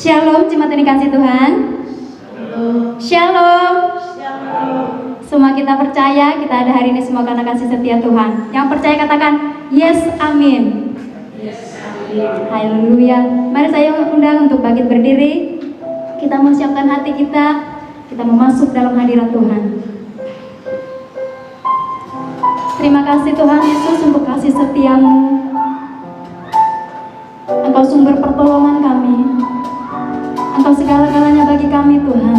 Shalom, jemaat yang dikasih Tuhan. Shalom. Semua kita percaya kita ada hari ini semua karena kasih setia Tuhan. Yang percaya katakan yes, amin. Haleluya. Mari saya undang untuk bangkit berdiri. Kita mempersiapkan hati kita. Kita mau masuk dalam hadirat Tuhan. Terima kasih Tuhan Yesus untuk kasih setiamu. Engkau sumber pertolongan kami. Engkau segala-galanya bagi kami Tuhan.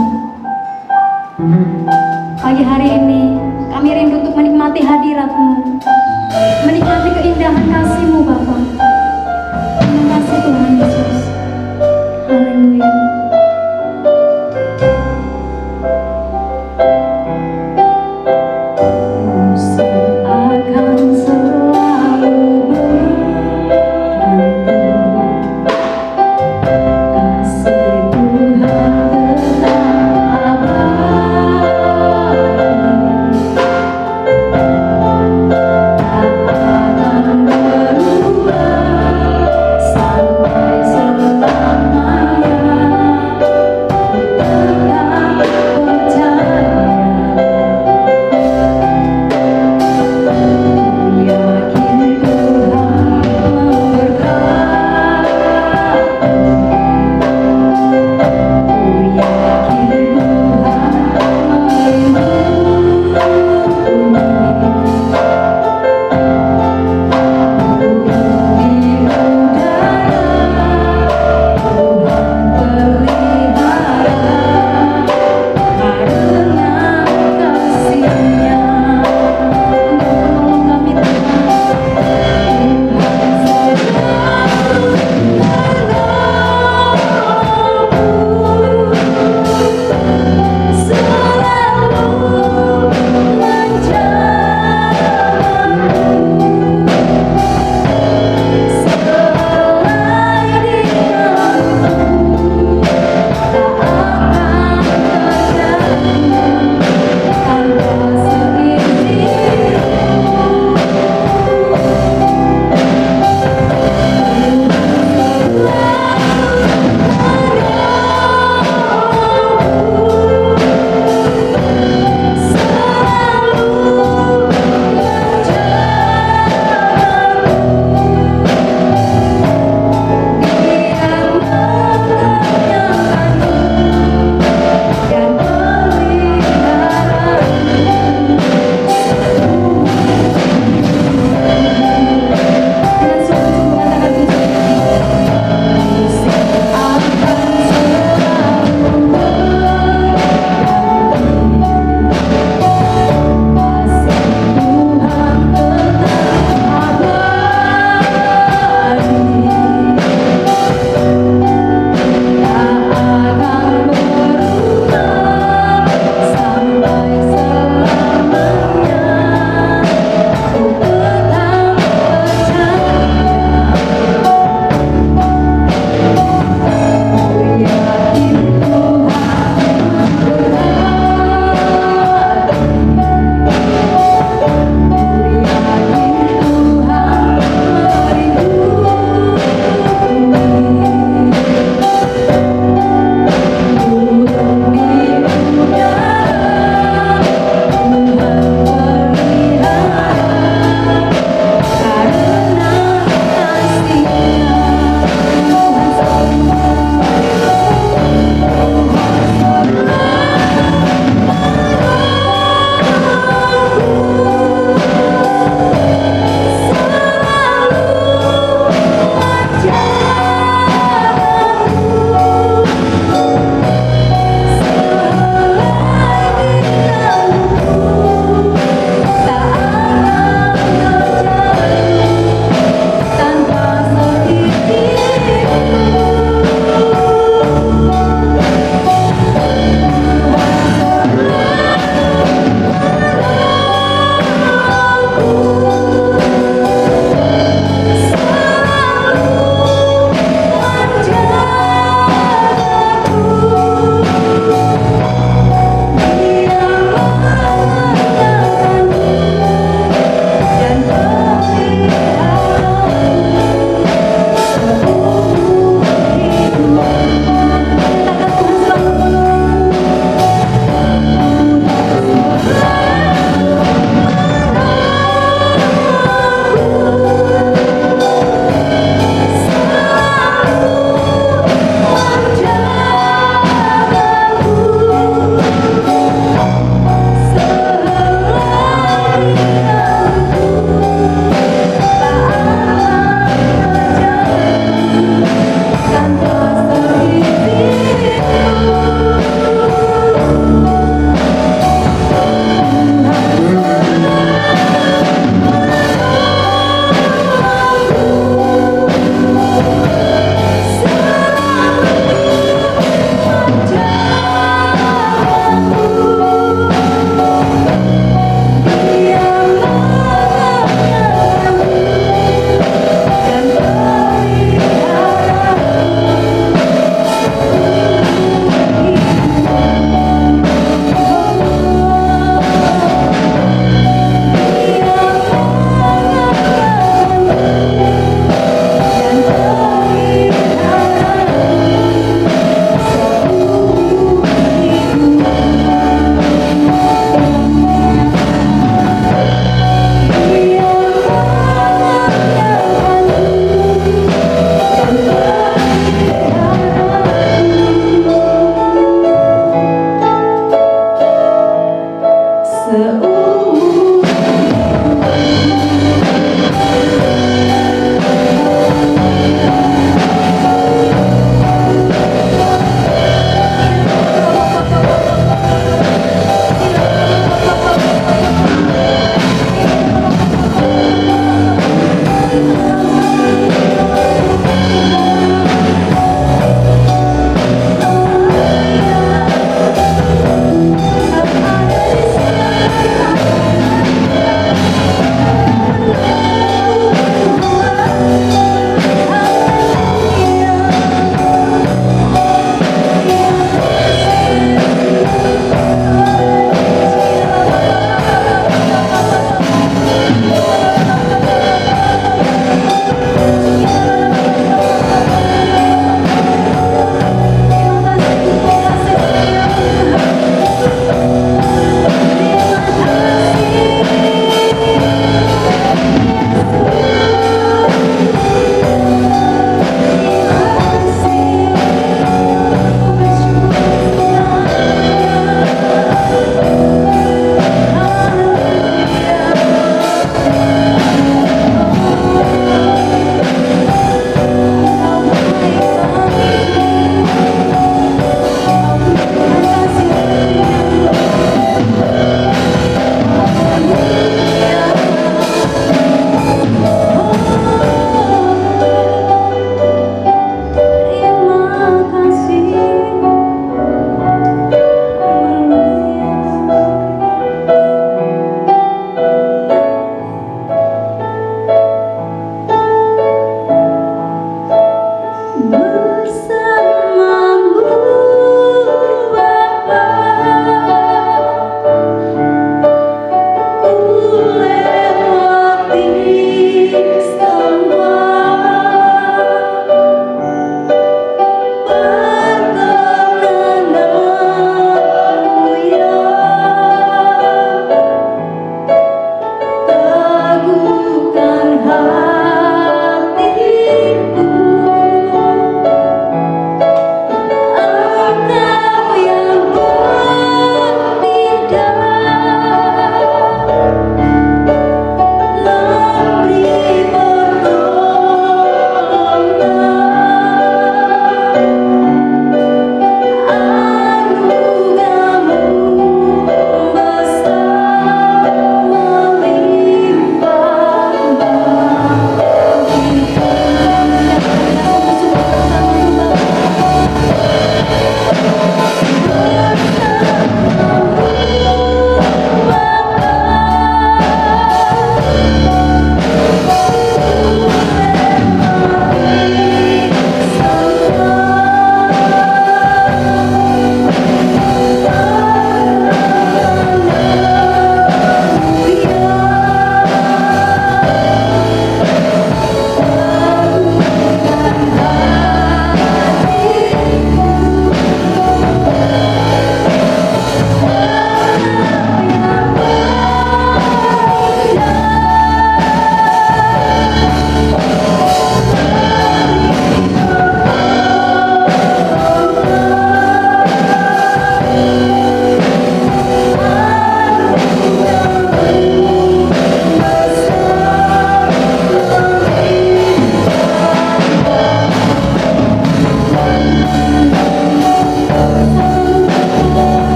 Pagi hari ini kami rindu untuk menikmati hadirat-Mu, menikmati keindahan kasih-Mu Bapa. Terima kasih Tuhan Yesus. Haleluya. Kasih Tuhan tetap abadi.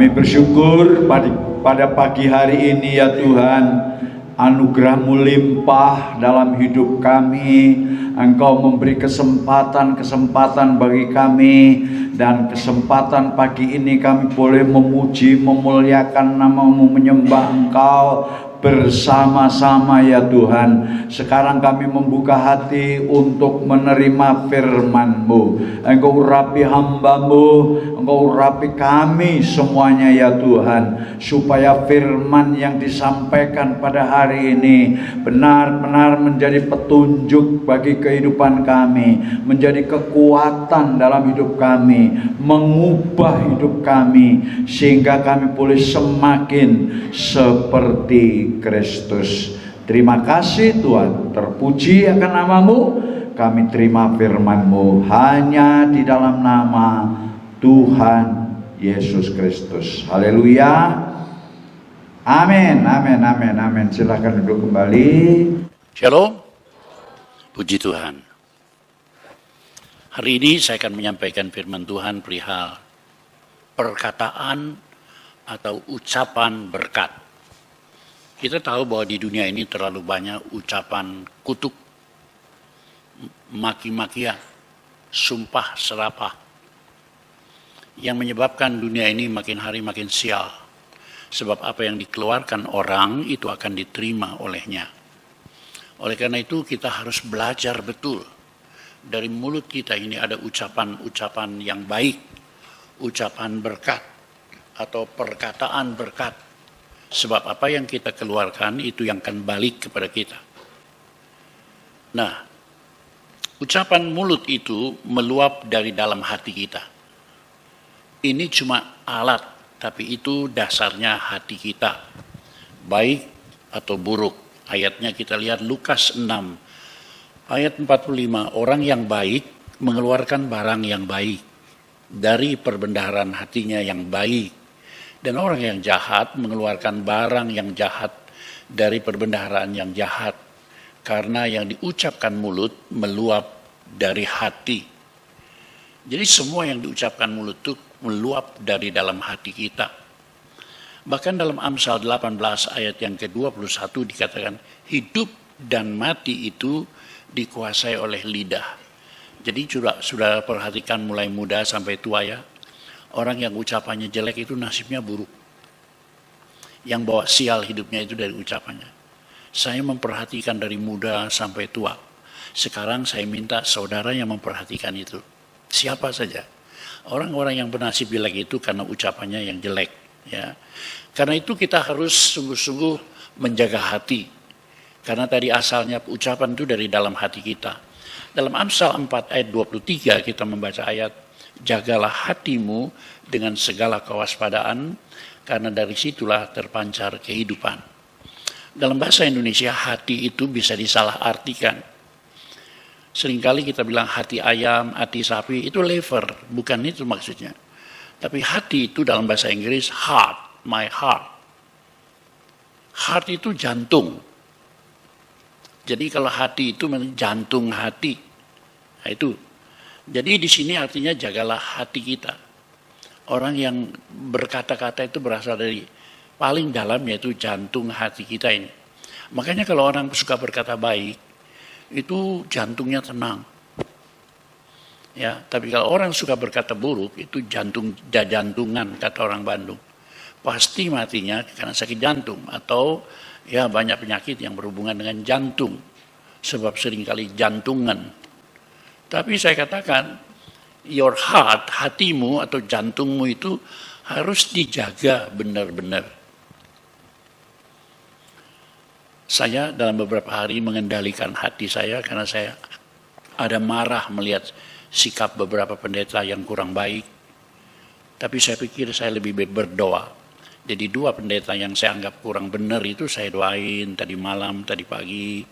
Kami bersyukur pada pagi hari ini ya Tuhan, anugerah-Mu limpah dalam hidup kami. Engkau memberi kesempatan bagi kami, dan kesempatan pagi ini kami boleh memuji, memuliakan nama-Mu, menyembah Engkau bersama-sama ya Tuhan. Sekarang kami membuka hati untuk menerima firman-Mu. Engkau urapi hamba-Mu, Engkau urapi kami semuanya ya Tuhan, supaya firman yang disampaikan pada hari ini benar-benar menjadi petunjuk bagi kehidupan kami, menjadi kekuatan dalam hidup kami, mengubah hidup kami, sehingga kami boleh semakin seperti Kristus. Terima kasih Tuhan, terpuji akan nama-Mu. Kami terima firman-Mu hanya di dalam nama Tuhan Yesus Kristus. Haleluya. Amin, amin, amin, amin. Silakan duduk kembali. Shalom, puji Tuhan. Hari ini saya akan menyampaikan firman Tuhan perihal perkataan atau ucapan berkat. Kita tahu bahwa di dunia ini terlalu banyak ucapan kutuk, maki-makian, sumpah serapah, yang menyebabkan dunia ini makin hari makin sial. Sebab apa yang dikeluarkan orang itu akan diterima olehnya. Oleh karena itu kita harus belajar betul. Dari mulut kita ini ada ucapan-ucapan yang baik, ucapan berkat atau perkataan berkat. Sebab apa yang kita keluarkan itu yang akan balik kepada kita. Nah, ucapan mulut itu meluap dari dalam hati kita. Ini cuma alat, tapi itu dasarnya hati kita, baik atau buruk. Ayatnya kita lihat Lukas 6, ayat 45, orang yang baik mengeluarkan barang yang baik dari perbendaharaan hatinya yang baik. Dan orang yang jahat mengeluarkan barang yang jahat dari perbendaharaan yang jahat. Karena yang diucapkan mulut meluap dari hati. Jadi semua yang diucapkan mulut itu meluap dari dalam hati kita. Bahkan dalam Amsal 18 ayat yang ke-21 dikatakan, hidup dan mati itu dikuasai oleh lidah. Jadi sudah perhatikan mulai muda sampai tua ya, orang yang ucapannya jelek itu nasibnya buruk. Yang bawa sial hidupnya itu dari ucapannya. Saya memperhatikan dari muda sampai tua. Sekarang saya minta saudara yang memperhatikan itu. Siapa saja. Orang-orang yang bernasib jelek itu karena ucapannya yang jelek. Ya. Karena itu kita harus sungguh-sungguh menjaga hati. Karena tadi asalnya ucapan itu dari dalam hati kita. Dalam Amsal 4 ayat 23 kita membaca ayat, jagalah hatimu dengan segala kewaspadaan, karena dari situlah terpancar kehidupan. Dalam bahasa Indonesia, hati itu bisa disalahartikan. Seringkali kita bilang hati ayam, hati sapi, itu liver, bukan itu maksudnya. Tapi hati itu dalam bahasa Inggris, heart, my heart. Heart itu jantung. Jadi kalau hati itu jantung hati. Nah itu. Jadi di sini artinya jagalah hati kita. Orang yang berkata-kata itu berasal dari paling dalam, yaitu jantung hati kita ini. Makanya kalau orang suka berkata baik, itu jantungnya tenang. Ya, tapi kalau orang suka berkata buruk, itu jantungan kata orang Bandung. Pasti matinya karena sakit jantung atau ya banyak penyakit yang berhubungan dengan jantung. Sebab seringkali jantungan. Tapi saya katakan, your heart, hatimu atau jantungmu itu harus dijaga benar-benar. Saya dalam beberapa hari mengendalikan hati saya karena saya ada marah melihat sikap beberapa pendeta yang kurang baik. Tapi saya pikir saya lebih berdoa. Jadi 2 pendeta yang saya anggap kurang benar itu saya doain tadi malam, tadi pagi,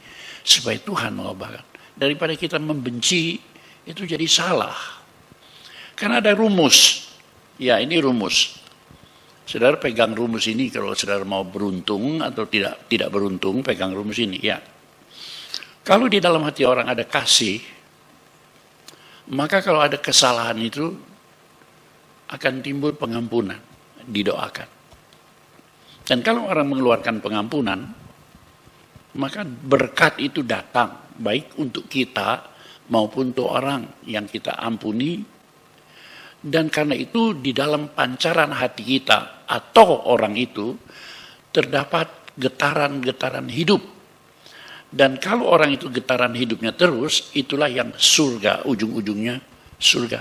supaya Tuhan mengubahkan. Daripada kita membenci, itu jadi salah. Karena ada rumus. Ya, ini rumus. Saudara pegang rumus ini kalau saudara mau beruntung atau tidak beruntung, pegang rumus ini. Ya. Kalau di dalam hati orang ada kasih, maka kalau ada kesalahan itu akan timbul pengampunan. didoakan. Dan kalau orang mengeluarkan pengampunan, maka berkat itu datang, baik untuk kita maupun untuk orang yang kita ampuni. Dan karena itu di dalam pancaran hati kita atau orang itu terdapat getaran-getaran hidup. Dan kalau orang itu getaran hidupnya terus, itulah yang surga, ujung-ujungnya surga.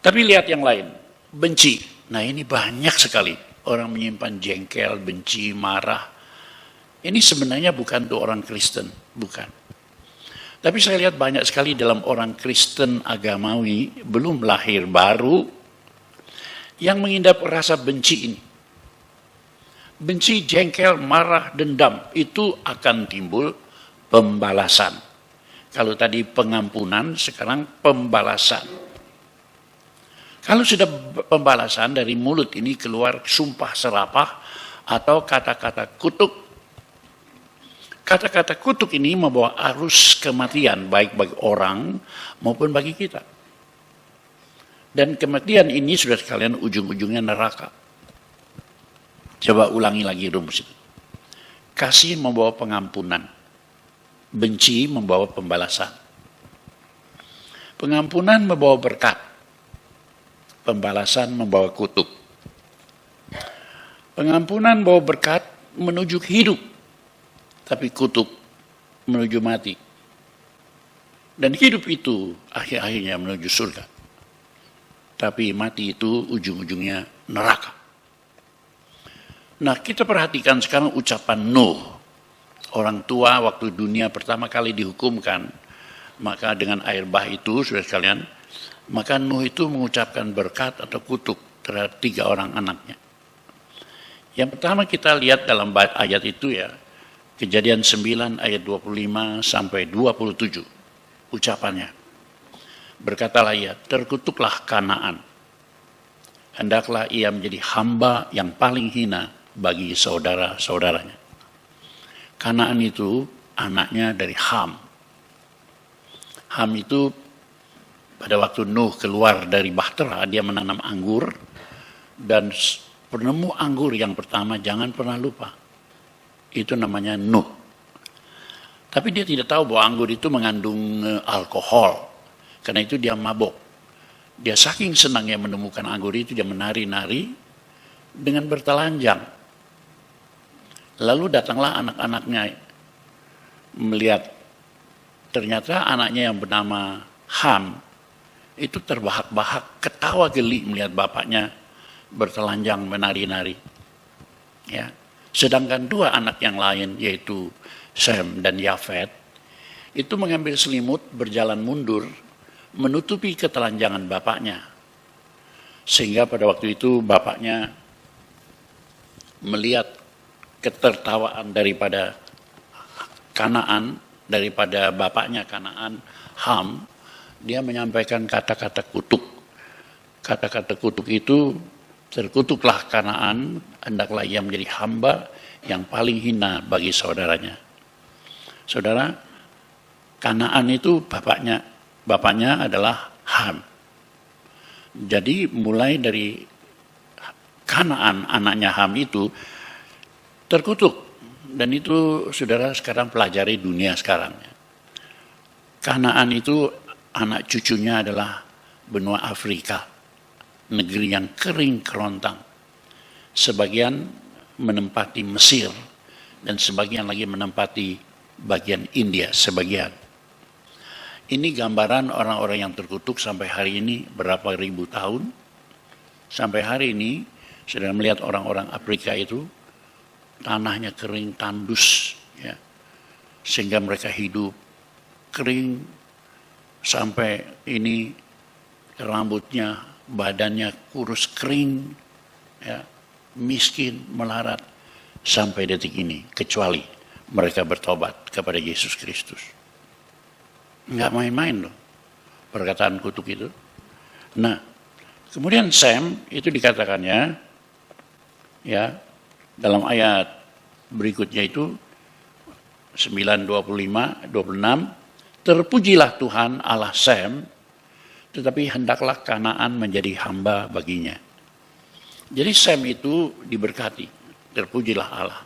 Tapi lihat yang lain, benci. Nah ini banyak sekali orang menyimpan jengkel, benci, marah. Ini sebenarnya bukan untuk orang Kristen, bukan. Tapi saya lihat banyak sekali dalam orang Kristen agamawi, belum lahir baru, yang mengidap rasa benci ini. Benci, jengkel, marah, dendam, itu akan timbul pembalasan. Kalau tadi pengampunan, sekarang pembalasan. Kalau sudah pembalasan, dari mulut ini keluar sumpah serapah atau kata-kata kutuk. Kata-kata kutuk ini membawa arus kematian, baik bagi orang maupun bagi kita. Dan kematian ini sudah sekalian ujung-ujungnya neraka. Coba ulangi lagi rumus itu. Kasih membawa pengampunan. Benci membawa pembalasan. Pengampunan membawa berkat. Pembalasan membawa kutuk. Pengampunan membawa berkat menuju hidup. Tapi kutuk menuju mati. Dan hidup itu akhir-akhirnya menuju surga. Tapi mati itu ujung-ujungnya neraka. Nah, kita perhatikan sekarang ucapan Nuh. Orang tua waktu dunia pertama kali dihukumkan, maka dengan air bah itu, saudara sekalian, maka Nuh itu mengucapkan berkat atau kutuk terhadap 3 orang anaknya. Yang pertama kita lihat dalam ayat itu ya, Kejadian 9 ayat 25 sampai 27, ucapannya. Berkatalah ia, terkutuklah Kanaan. Hendaklah ia menjadi hamba yang paling hina bagi saudara-saudaranya. Kanaan itu anaknya dari Ham. Ham itu pada waktu Nuh keluar dari Bahtera, dia menanam anggur. Dan penemu anggur yang pertama, jangan pernah lupa, itu namanya Nuh. Tapi dia tidak tahu bahwa anggur itu mengandung alkohol. Karena itu dia mabok. Dia saking senangnya menemukan anggur itu, dia menari-nari dengan bertelanjang. Lalu datanglah anak-anaknya melihat ternyata anaknya yang bernama Ham itu terbahak-bahak, ketawa geli melihat bapaknya bertelanjang menari-nari. Ya. Sedangkan 2 anak yang lain yaitu Sem dan Yafet itu mengambil selimut berjalan mundur menutupi ketelanjangan bapaknya. Sehingga pada waktu itu bapaknya melihat ketertawaan daripada Kanaan, daripada bapaknya Kanaan, Ham, dia menyampaikan kata-kata kutuk. Kata-kata kutuk itu, terkutuklah Kanaan, hendaklah ia menjadi hamba yang paling hina bagi saudaranya. Saudara, Kanaan itu bapaknya adalah Ham. Jadi mulai dari Kanaan, anaknya Ham itu terkutuk. Dan itu saudara sekarang pelajari dunia sekarang. Kanaan itu anak cucunya adalah benua Afrika. Negeri yang kering kerontang. Sebagian menempati Mesir. Dan sebagian lagi menempati bagian India, sebagian. Ini gambaran orang-orang yang terkutuk sampai hari ini berapa ribu tahun. Sampai hari ini saudara melihat orang-orang Afrika itu tanahnya kering, tandus, ya. Sehingga mereka hidup kering sampai ini rambutnya, badannya kurus kering, ya, miskin, melarat sampai detik ini, kecuali mereka bertobat kepada Yesus Kristus. Enggak main-main loh perkataan kutuk itu. Nah, kemudian Sem itu dikatakannya, ya, dalam ayat berikutnya itu 9:25-26, terpujilah Tuhan Allah Sem, tetapi hendaklah Kanaan menjadi hamba baginya. Jadi Sem itu diberkati, terpujilah Allah.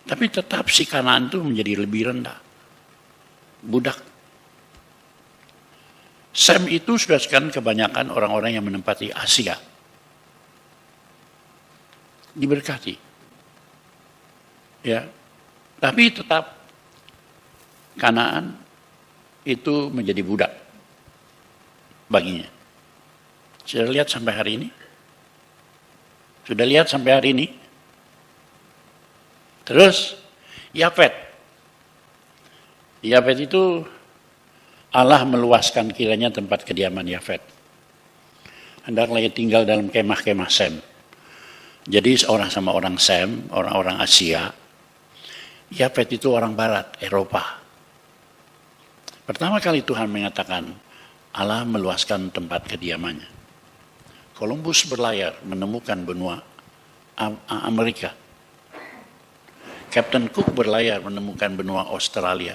Tapi tetap si Kanaan itu menjadi lebih rendah. Budak. Sem itu sudah sekarang kebanyakan orang-orang yang menempati Asia. Diberkati. Ya. Tapi tetap Kanaan itu menjadi budak baginya. Sudah lihat sampai hari ini? Sudah lihat sampai hari ini? Terus Yafet. Yafet itu Allah meluaskan kiranya tempat kediaman Yafet. Hendaklah ia tinggal dalam kemah-kemah Sem. Jadi seorang sama orang Sem, orang-orang Asia. Yafet itu orang barat, Eropa. Pertama kali Tuhan mengatakan Allah meluaskan tempat kediamannya. Columbus berlayar menemukan benua Amerika. Captain Cook berlayar menemukan benua Australia.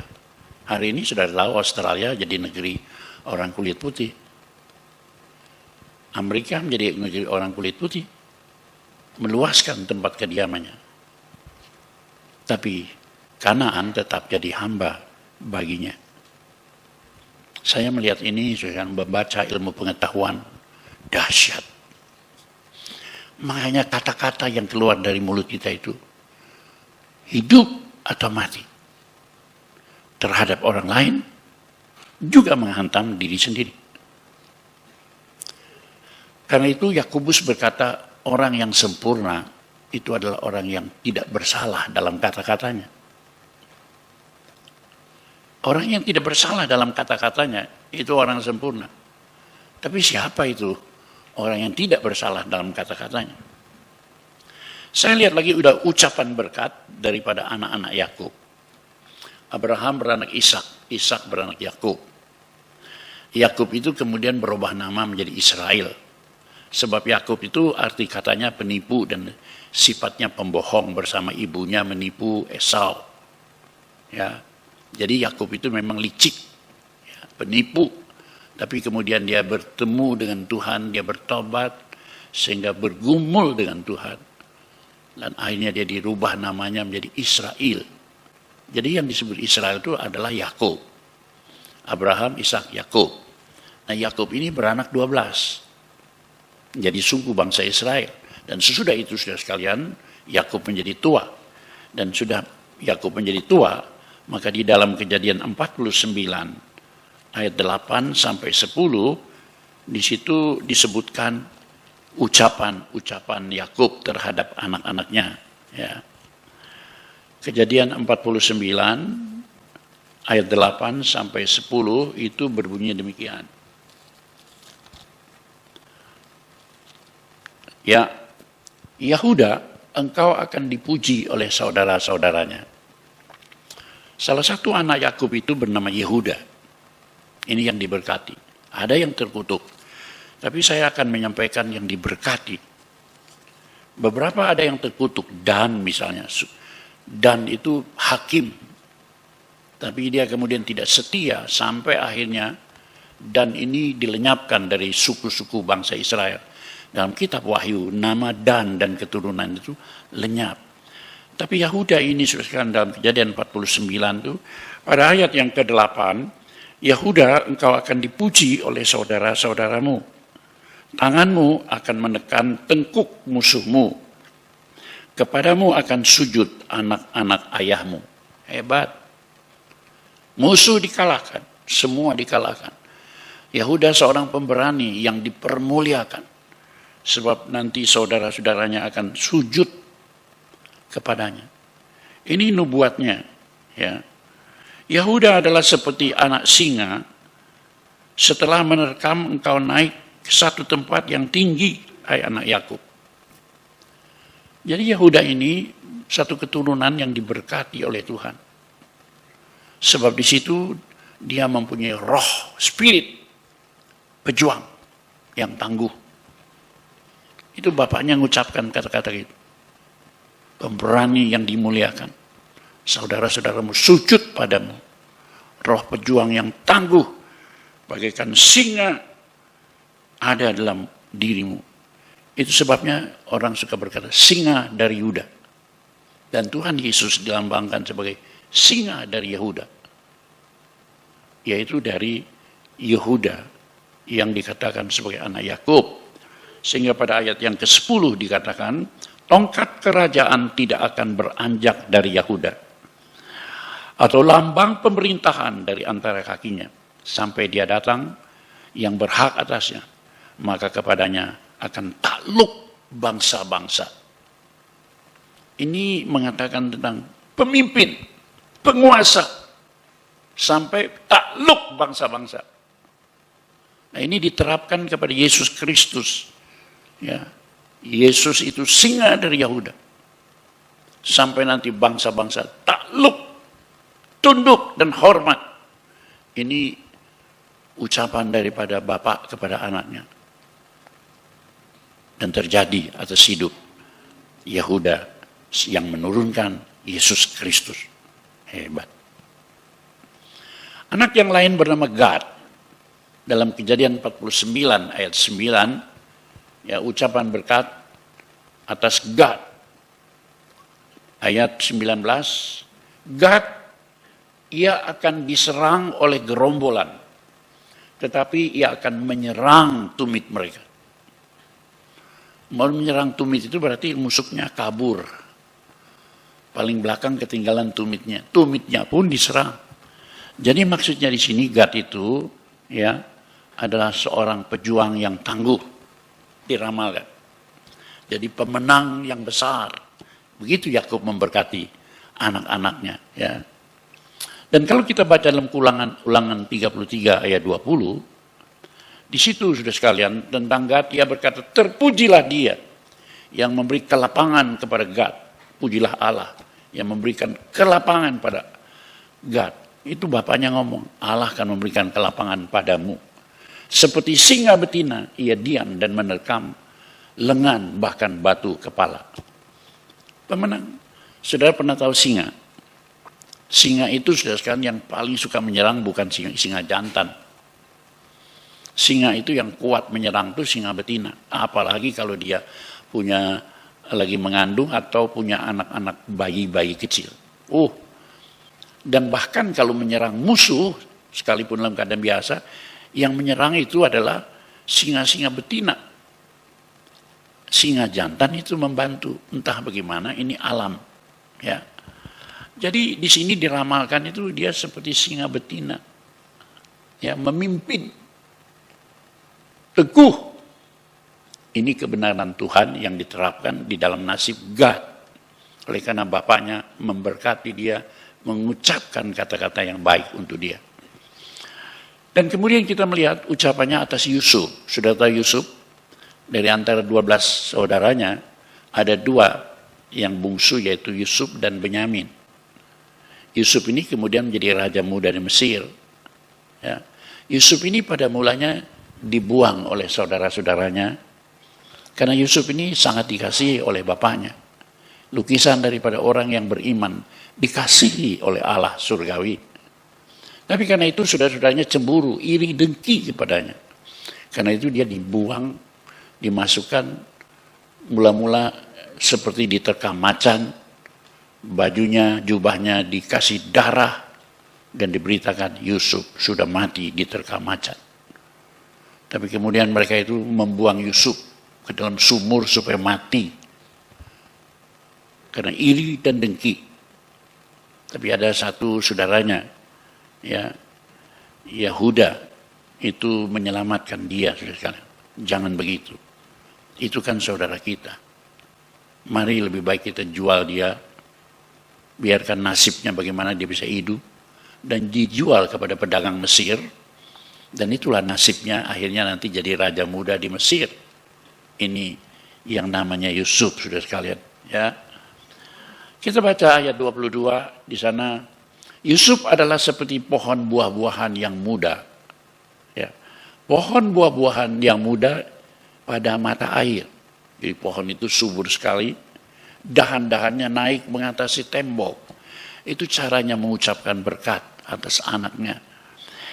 Hari ini sudah tahu Australia jadi negeri orang kulit putih. Amerika menjadi negeri orang kulit putih. Meluaskan tempat kediamannya. Tapi Kanaan tetap jadi hamba baginya. Saya melihat ini, saya membaca ilmu pengetahuan dahsyat. Makanya kata-kata yang keluar dari mulut kita itu hidup atau mati terhadap orang lain, juga menghantam diri sendiri. Karena itu Yakobus berkata orang yang sempurna itu adalah orang yang tidak bersalah dalam kata-katanya. Orang yang tidak bersalah dalam kata-katanya itu orang sempurna. Tapi siapa itu orang yang tidak bersalah dalam kata-katanya? Saya lihat lagi udah ucapan berkat daripada anak-anak Yakub. Abraham beranak Ishak, Ishak beranak Yakub. Yakub itu kemudian berubah nama menjadi Israel. Sebab Yakub itu arti katanya penipu dan sifatnya pembohong, bersama ibunya menipu Esau. Ya. Jadi Yakub itu memang licik, ya, penipu. Tapi kemudian dia bertemu dengan Tuhan, dia bertobat sehingga bergumul dengan Tuhan. Dan akhirnya dia dirubah namanya menjadi Israel. Jadi yang disebut Israel itu adalah Yakub. Abraham, Ishak, Yakub. Nah Yakub ini beranak 12. Jadi suku bangsa Israel. Dan sesudah itu sudah sekalian, Yakub menjadi tua. Dan sudah Yakub menjadi tua, maka di dalam Kejadian 49 ayat 8 sampai 10, di situ disebutkan ucapan Yakub terhadap anak-anaknya. Ya. Kejadian 49 ayat 8 sampai 10 itu berbunyi demikian. Ya, Yahuda, engkau akan dipuji oleh saudara-saudaranya. Salah satu anak Yakub itu bernama Yehuda. Ini yang diberkati. Ada yang terkutuk. Tapi saya akan menyampaikan yang diberkati. Beberapa ada yang terkutuk. Dan misalnya. Dan itu hakim. Tapi dia kemudian tidak setia sampai akhirnya Dan ini dilenyapkan dari suku-suku bangsa Israel. Dalam kitab Wahyu, nama Dan dan keturunan itu lenyap. Tapi Yahuda ini sudah dalam Kejadian 49 itu, pada ayat yang ke-8, Yahuda, engkau akan dipuji oleh saudara-saudaramu. Tanganmu akan menekan tengkuk musuhmu. Kepadamu akan sujud anak-anak ayahmu. Hebat. Musuh dikalahkan, semua dikalahkan. Yahuda seorang pemberani yang dipermuliakan. Sebab nanti saudara-saudaranya akan sujud kepadanya. Ini nubuatnya. Ya. Yahuda adalah seperti anak singa. Setelah menerkam engkau naik ke satu tempat yang tinggi, hai anak Yakub. Jadi Yahuda ini satu keturunan yang diberkati oleh Tuhan. Sebab di situ dia mempunyai roh, spirit, pejuang yang tangguh. Itu bapaknya mengucapkan kata-kata itu. Pemberani yang dimuliakan. Saudara-saudaramu sujud padamu. Roh pejuang yang tangguh. Bagaikan singa ada dalam dirimu. Itu sebabnya orang suka berkata singa dari Yuda. Dan Tuhan Yesus dilambangkan sebagai singa dari Yehuda. Yaitu dari Yehuda yang dikatakan sebagai anak Yakub. Sehingga pada ayat yang ke-10 dikatakan, tongkat kerajaan tidak akan beranjak dari Yehuda. Atau lambang pemerintahan dari antara kakinya. Sampai dia datang yang berhak atasnya. Maka kepadanya akan takluk bangsa-bangsa. Ini mengatakan tentang pemimpin, penguasa, sampai takluk bangsa-bangsa. Nah, ini diterapkan kepada Yesus Kristus. Ya, Yesus itu singa dari Yehuda. Sampai nanti bangsa-bangsa takluk, tunduk dan hormat. Ini ucapan daripada Bapa kepada anaknya. Dan terjadi atas hidup Yehuda yang menurunkan Yesus Kristus. Hebat. Anak yang lain bernama Gad. Dalam Kejadian 49 ayat 9, ya, ucapan berkat atas Gad. Ayat 19, Gad, ia akan diserang oleh gerombolan, tetapi ia akan menyerang tumit mereka. Mau menyerang tumit itu berarti musuhnya kabur. Paling belakang ketinggalan tumitnya. Tumitnya pun diserang. Jadi maksudnya di sini Gad itu ya adalah seorang pejuang yang tangguh, diramalkan. Jadi pemenang yang besar. Begitu Yakub memberkati anak-anaknya. Ya. Dan kalau kita baca dalam ulangan 33 ayat 20, di situ sudah sekalian tentang Gad, ia berkata, terpujilah dia yang memberi kelapangan kepada Gad. Pujilah Allah yang memberikan kelapangan pada Gad. Itu bapaknya ngomong, Allah akan memberikan kelapangan padamu. Seperti singa betina, ia diam dan menerkam lengan bahkan batu kepala. Pemenang. Saudara pernah tahu singa? Singa itu saudara sekalian yang paling suka menyerang bukan singa jantan. Singa itu yang kuat menyerang itu singa betina. Apalagi kalau dia punya lagi mengandung atau punya anak-anak bayi-bayi kecil. Dan bahkan kalau menyerang musuh, sekalipun dalam keadaan biasa, yang menyerang itu adalah singa-singa betina. Singa jantan itu membantu, entah bagaimana, ini alam. Ya. Jadi di sini diramalkan itu dia seperti singa betina. Ya, memimpin. Teguh. Ini kebenaran Tuhan yang diterapkan di dalam nasib Gad. Oleh karena bapaknya memberkati dia, mengucapkan kata-kata yang baik untuk dia. Dan kemudian kita melihat ucapannya atas Yusuf. Sudah tahu Yusuf? Dari antara 12 saudaranya, ada 2 yang bungsu yaitu Yusuf dan Benyamin. Yusuf ini kemudian menjadi raja muda di Mesir. Ya. Yusuf ini pada mulanya dibuang oleh saudara-saudaranya, karena Yusuf ini sangat dikasihi oleh bapaknya. Lukisan daripada orang yang beriman, dikasihi oleh Allah surgawi. Tapi karena itu saudara-saudaranya cemburu, iri, dengki kepadanya. Karena itu dia dibuang, dimasukkan, mula-mula seperti diterkam macan, bajunya, jubahnya dikasih darah, dan diberitakan Yusuf sudah mati diterkam macan. Tapi kemudian mereka itu membuang Yusuf ke dalam sumur supaya mati. Karena iri dan dengki. Tapi ada satu saudaranya, ya, Yehuda, itu menyelamatkan dia, saudara sekalian. Jangan begitu. Itu kan saudara kita. Mari lebih baik kita jual dia, biarkan nasibnya bagaimana dia bisa hidup, dan dijual kepada pedagang Mesir, dan itulah nasibnya akhirnya nanti jadi raja muda di Mesir. Ini yang namanya Yusuf, saudara sekalian. Ya. Kita baca ayat 22 di sana. Yusuf adalah seperti pohon buah-buahan yang muda. Ya. Pohon buah-buahan yang muda pada mata air. Jadi pohon itu subur sekali. Dahan-dahannya naik mengatasi tembok. Itu caranya mengucapkan berkat atas anaknya.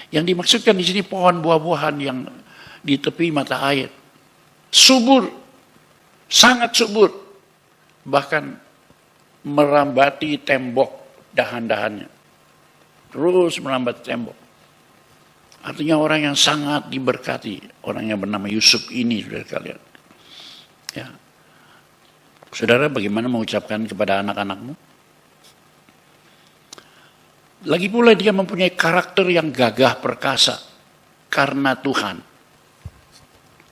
Yang dimaksudkan di sini pohon buah-buahan yang di tepi mata air. Subur. sangat subur, bahkan merambati tembok dahan-dahannya, terus merambati tembok. Artinya orang yang sangat diberkati, orang yang bernama Yusuf ini, saudara kalian. Ya. Saudara, bagaimana mengucapkan kepada anak-anakmu? Lagi pula dia mempunyai karakter yang gagah perkasa karena Tuhan.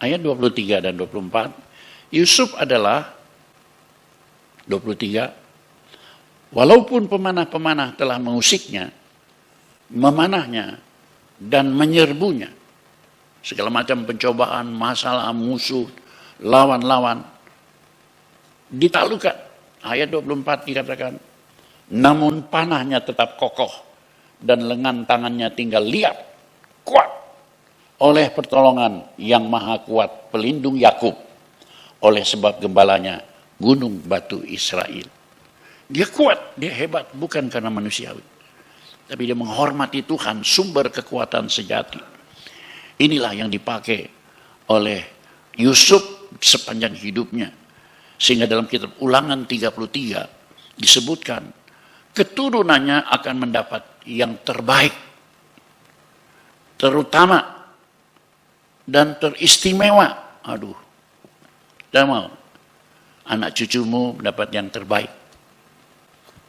Ayat 23 dan 24, Yusuf adalah 23, walaupun pemanah-pemanah telah mengusiknya, memanahnya, dan menyerbunya, segala macam pencobaan, masalah, musuh, lawan-lawan, ditaklukkan. Ayat 24 dikatakan, namun panahnya tetap kokoh, dan lengan tangannya tinggal liat, kuat, oleh pertolongan yang maha kuat, pelindung Yakub, oleh sebab gembalanya gunung batu Israel. Dia kuat, dia hebat, bukan karena manusiawi, tapi dia menghormati Tuhan, sumber kekuatan sejati. Inilah yang dipakai oleh Yusuf sepanjang hidupnya. Sehingga dalam kitab Ulangan 33 disebutkan, keturunannya akan mendapat yang terbaik, terutama, dan teristimewa. Aduh, tidak mau anak cucumu mendapat yang terbaik,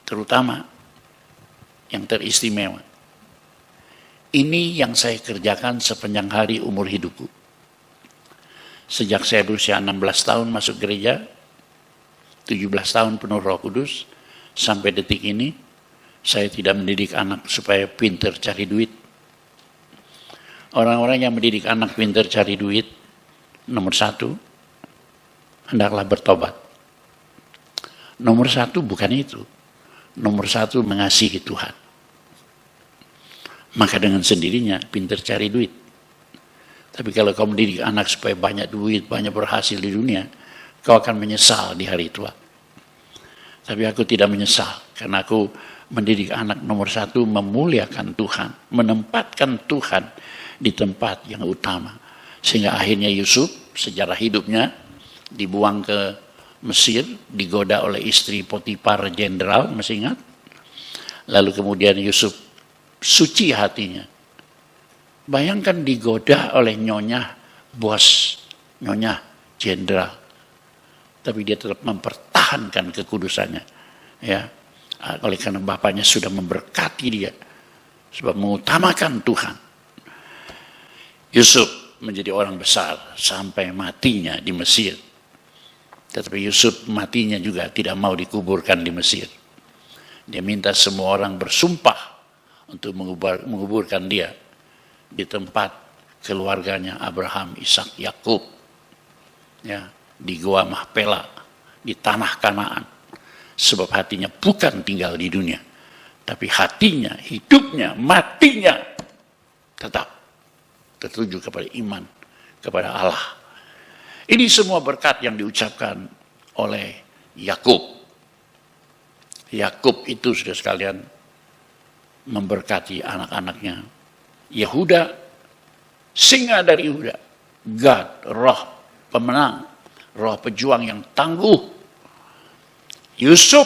terutama, yang teristimewa. Ini yang saya kerjakan sepanjang hari umur hidupku. Sejak saya berusia 16 tahun masuk gereja, 17 tahun penuh Roh Kudus, sampai detik ini, saya tidak mendidik anak supaya pintar cari duit. Orang-orang yang mendidik anak pintar cari duit, nomor satu, hendaklah bertobat. Nomor satu bukan itu. Nomor satu, mengasihi Tuhan. Maka dengan sendirinya pintar cari duit. Tapi kalau kau mendidik anak supaya banyak duit, banyak berhasil di dunia, kau akan menyesal di hari tua. Tapi aku tidak menyesal, karena aku mendidik anak nomor satu, memuliakan Tuhan, menempatkan Tuhan di tempat yang utama. Sehingga akhirnya Yusuf, sejarah hidupnya, dibuang ke Mesir, digoda oleh istri Potifar jenderal, masih ingat? Lalu kemudian Yusuf suci hatinya. Bayangkan digoda oleh nyonya bos, nyonya jenderal, tapi dia tetap mempertahankan kekudusannya. Ya, oleh karena bapaknya sudah memberkati dia, sebab mengutamakan Tuhan. Yusuf menjadi orang besar sampai matinya di Mesir. Tetapi Yusuf matinya juga tidak mau dikuburkan di Mesir. Dia minta semua orang bersumpah untuk menguburkan dia di tempat keluarganya Abraham, Ishak, Yakub, ya, di Gua Mahpela, di tanah Kanaan. Sebab hatinya bukan tinggal di dunia, tapi hatinya, hidupnya, matinya tetap tertuju kepada iman, kepada Allah. Ini semua berkat yang diucapkan oleh Yakub. Yakub itu, sudah sekalian, memberkati anak-anaknya. Yehuda, singa dari Yehuda. Gad, roh pemenang, roh pejuang yang tangguh. Yusuf,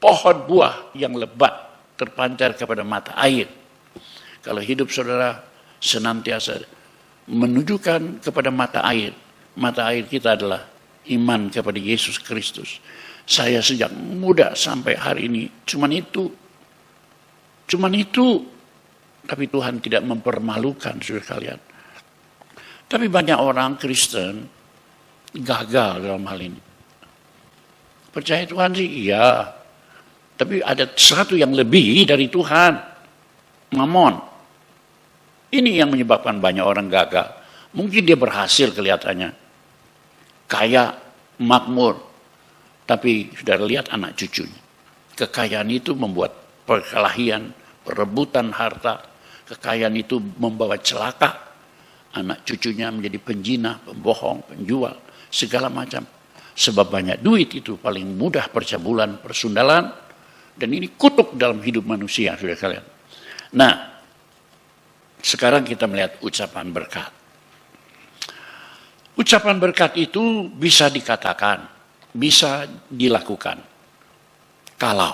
pohon buah yang lebat, terpancar kepada mata air. Kalau hidup saudara senantiasa menunjukkan kepada mata air kita adalah iman kepada Yesus Kristus. Saya sejak muda sampai hari ini cuman itu, tapi Tuhan tidak mempermalukan, saudara kalian. Tapi banyak orang Kristen gagal dalam hal ini. Percaya Tuhan sih iya, tapi ada sesuatu yang lebih dari Tuhan, mamon. Ini yang menyebabkan banyak orang gagal. Mungkin dia berhasil kelihatannya, kaya, makmur, tapi sudah lihat anak cucunya. Kekayaan itu membuat perkelahian, perebutan harta. Kekayaan itu membawa celaka. Anak cucunya menjadi penjina, pembohong, penjual, segala macam. Sebab banyak duit itu paling mudah percabulan, persundalan. Dan ini kutuk dalam hidup manusia, saudara kalian. Nah, sekarang kita melihat ucapan berkat. Ucapan berkat itu bisa dikatakan, bisa dilakukan kalau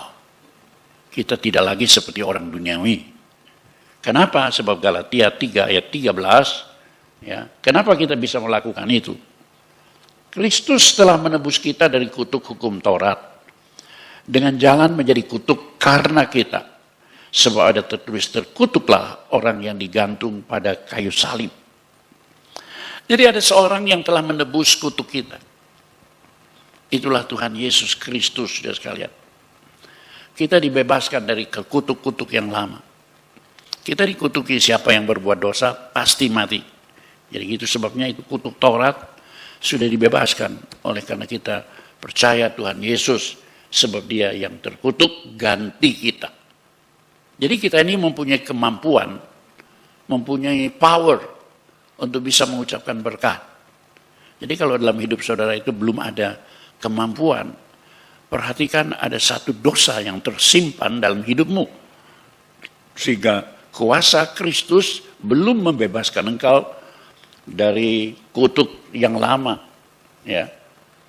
kita tidak lagi seperti orang duniawi. Kenapa? Sebab Galatia 3 ayat 13, ya, kenapa kita bisa melakukan itu? Kristus telah menebus kita dari kutuk hukum Taurat dengan jalan menjadi kutuk karena kita. Sebab ada tertulis, terkutuklah orang yang digantung pada kayu salib. Jadi ada seorang yang telah menebus kutuk kita. Itulah Tuhan Yesus Kristus, saudara sekalian. Kita dibebaskan dari kutuk-kutuk yang lama. Kita dikutuki, siapa yang berbuat dosa pasti mati. Jadi itu sebabnya itu kutuk Taurat sudah dibebaskan oleh karena kita percaya Tuhan Yesus, sebab Dia yang terkutuk ganti kita. Jadi kita ini mempunyai kemampuan, mempunyai power untuk bisa mengucapkan berkat. Jadi kalau dalam hidup saudara itu belum ada kemampuan, perhatikan ada satu dosa yang tersimpan dalam hidupmu. Sehingga kuasa Kristus belum membebaskan engkau dari kutuk yang lama. Ya.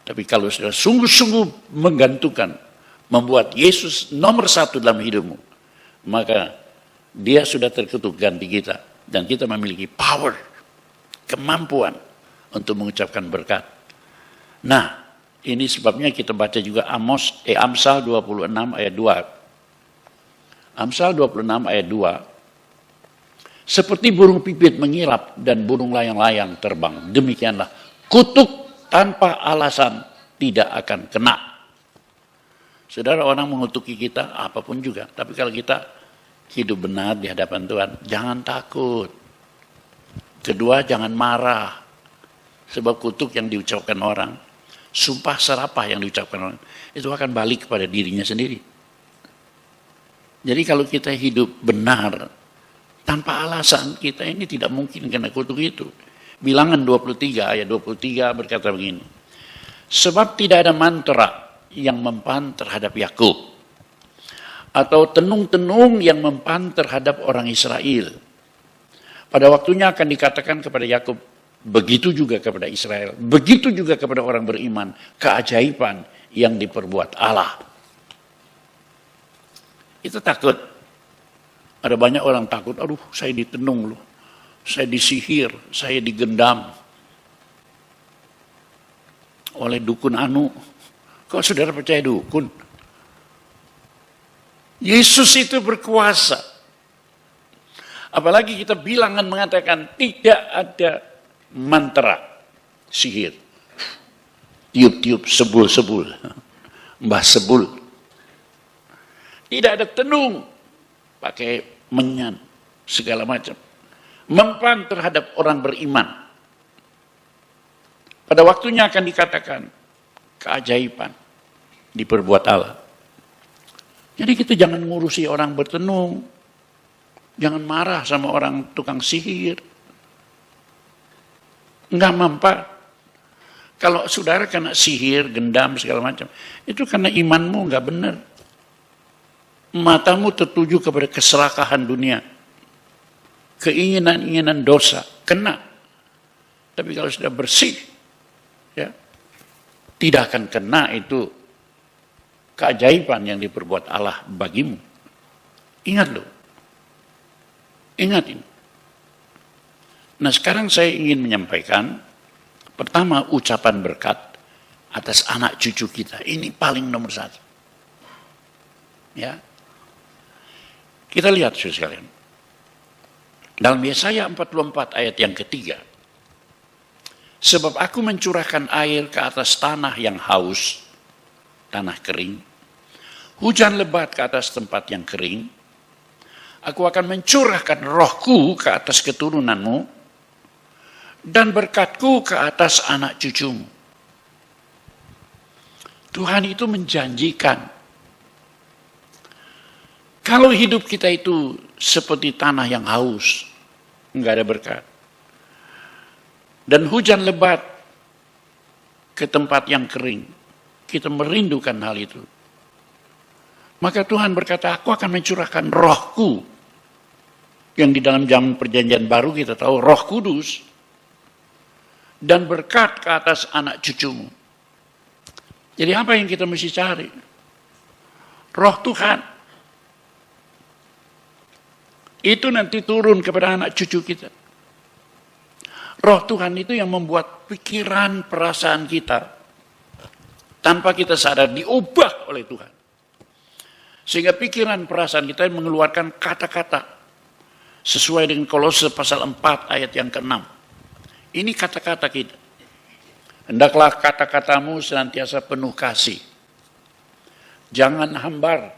Tapi kalau sudah sungguh-sungguh menggantungkan, membuat Yesus nomor satu dalam hidupmu, maka Dia sudah terkutuk ganti kita. Dan kita memiliki power, kemampuan untuk mengucapkan berkat. Nah, ini sebabnya kita baca juga Amsal 26 ayat 2. Amsal 26 ayat 2. Seperti burung pipit mengilap dan burung layang-layang terbang, demikianlah kutuk tanpa alasan tidak akan kena. Saudara, orang mengutuki kita apapun juga, tapi kalau kita hidup benar di hadapan Tuhan, jangan takut. Kedua, jangan marah. Sebab kutuk yang diucapkan orang, sumpah serapah yang diucapkan orang, itu akan balik kepada dirinya sendiri. Jadi kalau kita hidup benar, tanpa alasan, kita ini tidak mungkin kena kutuk itu. Bilangan 23 ayat 23 berkata begini. Sebab tidak ada mantra yang mempan terhadap Yakub, atau tenung-tenung yang mempan terhadap orang Israel. Pada waktunya akan dikatakan kepada Yakub, begitu juga kepada Israel, begitu juga kepada orang beriman, keajaiban yang diperbuat Allah. Itu takut. Ada banyak orang takut, aduh saya ditenung loh, saya disihir, saya digendam oleh dukun anu. Kok saudara percaya dukun? Yesus itu berkuasa. Apalagi kita bilangan mengatakan tidak ada mantra sihir. Tiup-tiup sebul-sebul. Mbah sebul. Tidak ada tenung. Pakai menyan. Segala macam. Mempan terhadap orang beriman. Pada waktunya akan dikatakan keajaiban diperbuat Allah. Jadi kita jangan ngurusi orang bertenung. Jangan marah sama orang tukang sihir. Enggak mempan. Kalau saudara kena sihir, gendam, segala macam, itu karena imanmu enggak benar. Matamu tertuju kepada keserakahan dunia. Keinginan-keinginan dosa, kena. Tapi kalau sudah bersih, ya, tidak akan kena itu keajaiban yang diperbuat Allah bagimu. Ingat loh. Ingat ini. Nah sekarang saya ingin menyampaikan, pertama ucapan berkat atas anak cucu kita. Ini paling nomor satu. Ya. Kita lihat saudara sekalian. Dalam Yesaya 44 ayat yang ketiga. Sebab aku mencurahkan air ke atas tanah yang haus, tanah kering. Hujan lebat ke atas tempat yang kering. Aku akan mencurahkan rohku ke atas keturunanmu dan berkatku ke atas anak cucumu. Tuhan itu menjanjikan kalau hidup kita itu seperti tanah yang haus, enggak ada berkat. Dan hujan lebat ke tempat yang kering, kita merindukan hal itu. Maka Tuhan berkata, aku akan mencurahkan rohku. Yang di dalam zaman perjanjian baru kita tahu roh kudus. dan berkat ke atas anak cucumu. Jadi apa yang kita mesti cari? Roh Tuhan. Itu nanti turun kepada anak cucu kita. Roh Tuhan itu yang membuat pikiran, perasaan kita tanpa kita sadar diubah oleh Tuhan. Sehingga pikiran, perasaan kita mengeluarkan kata-kata sesuai dengan Kolose pasal 4 ayat yang ke-6. Ini kata-kata kita. Hendaklah kata-katamu senantiasa penuh kasih. Jangan hambar.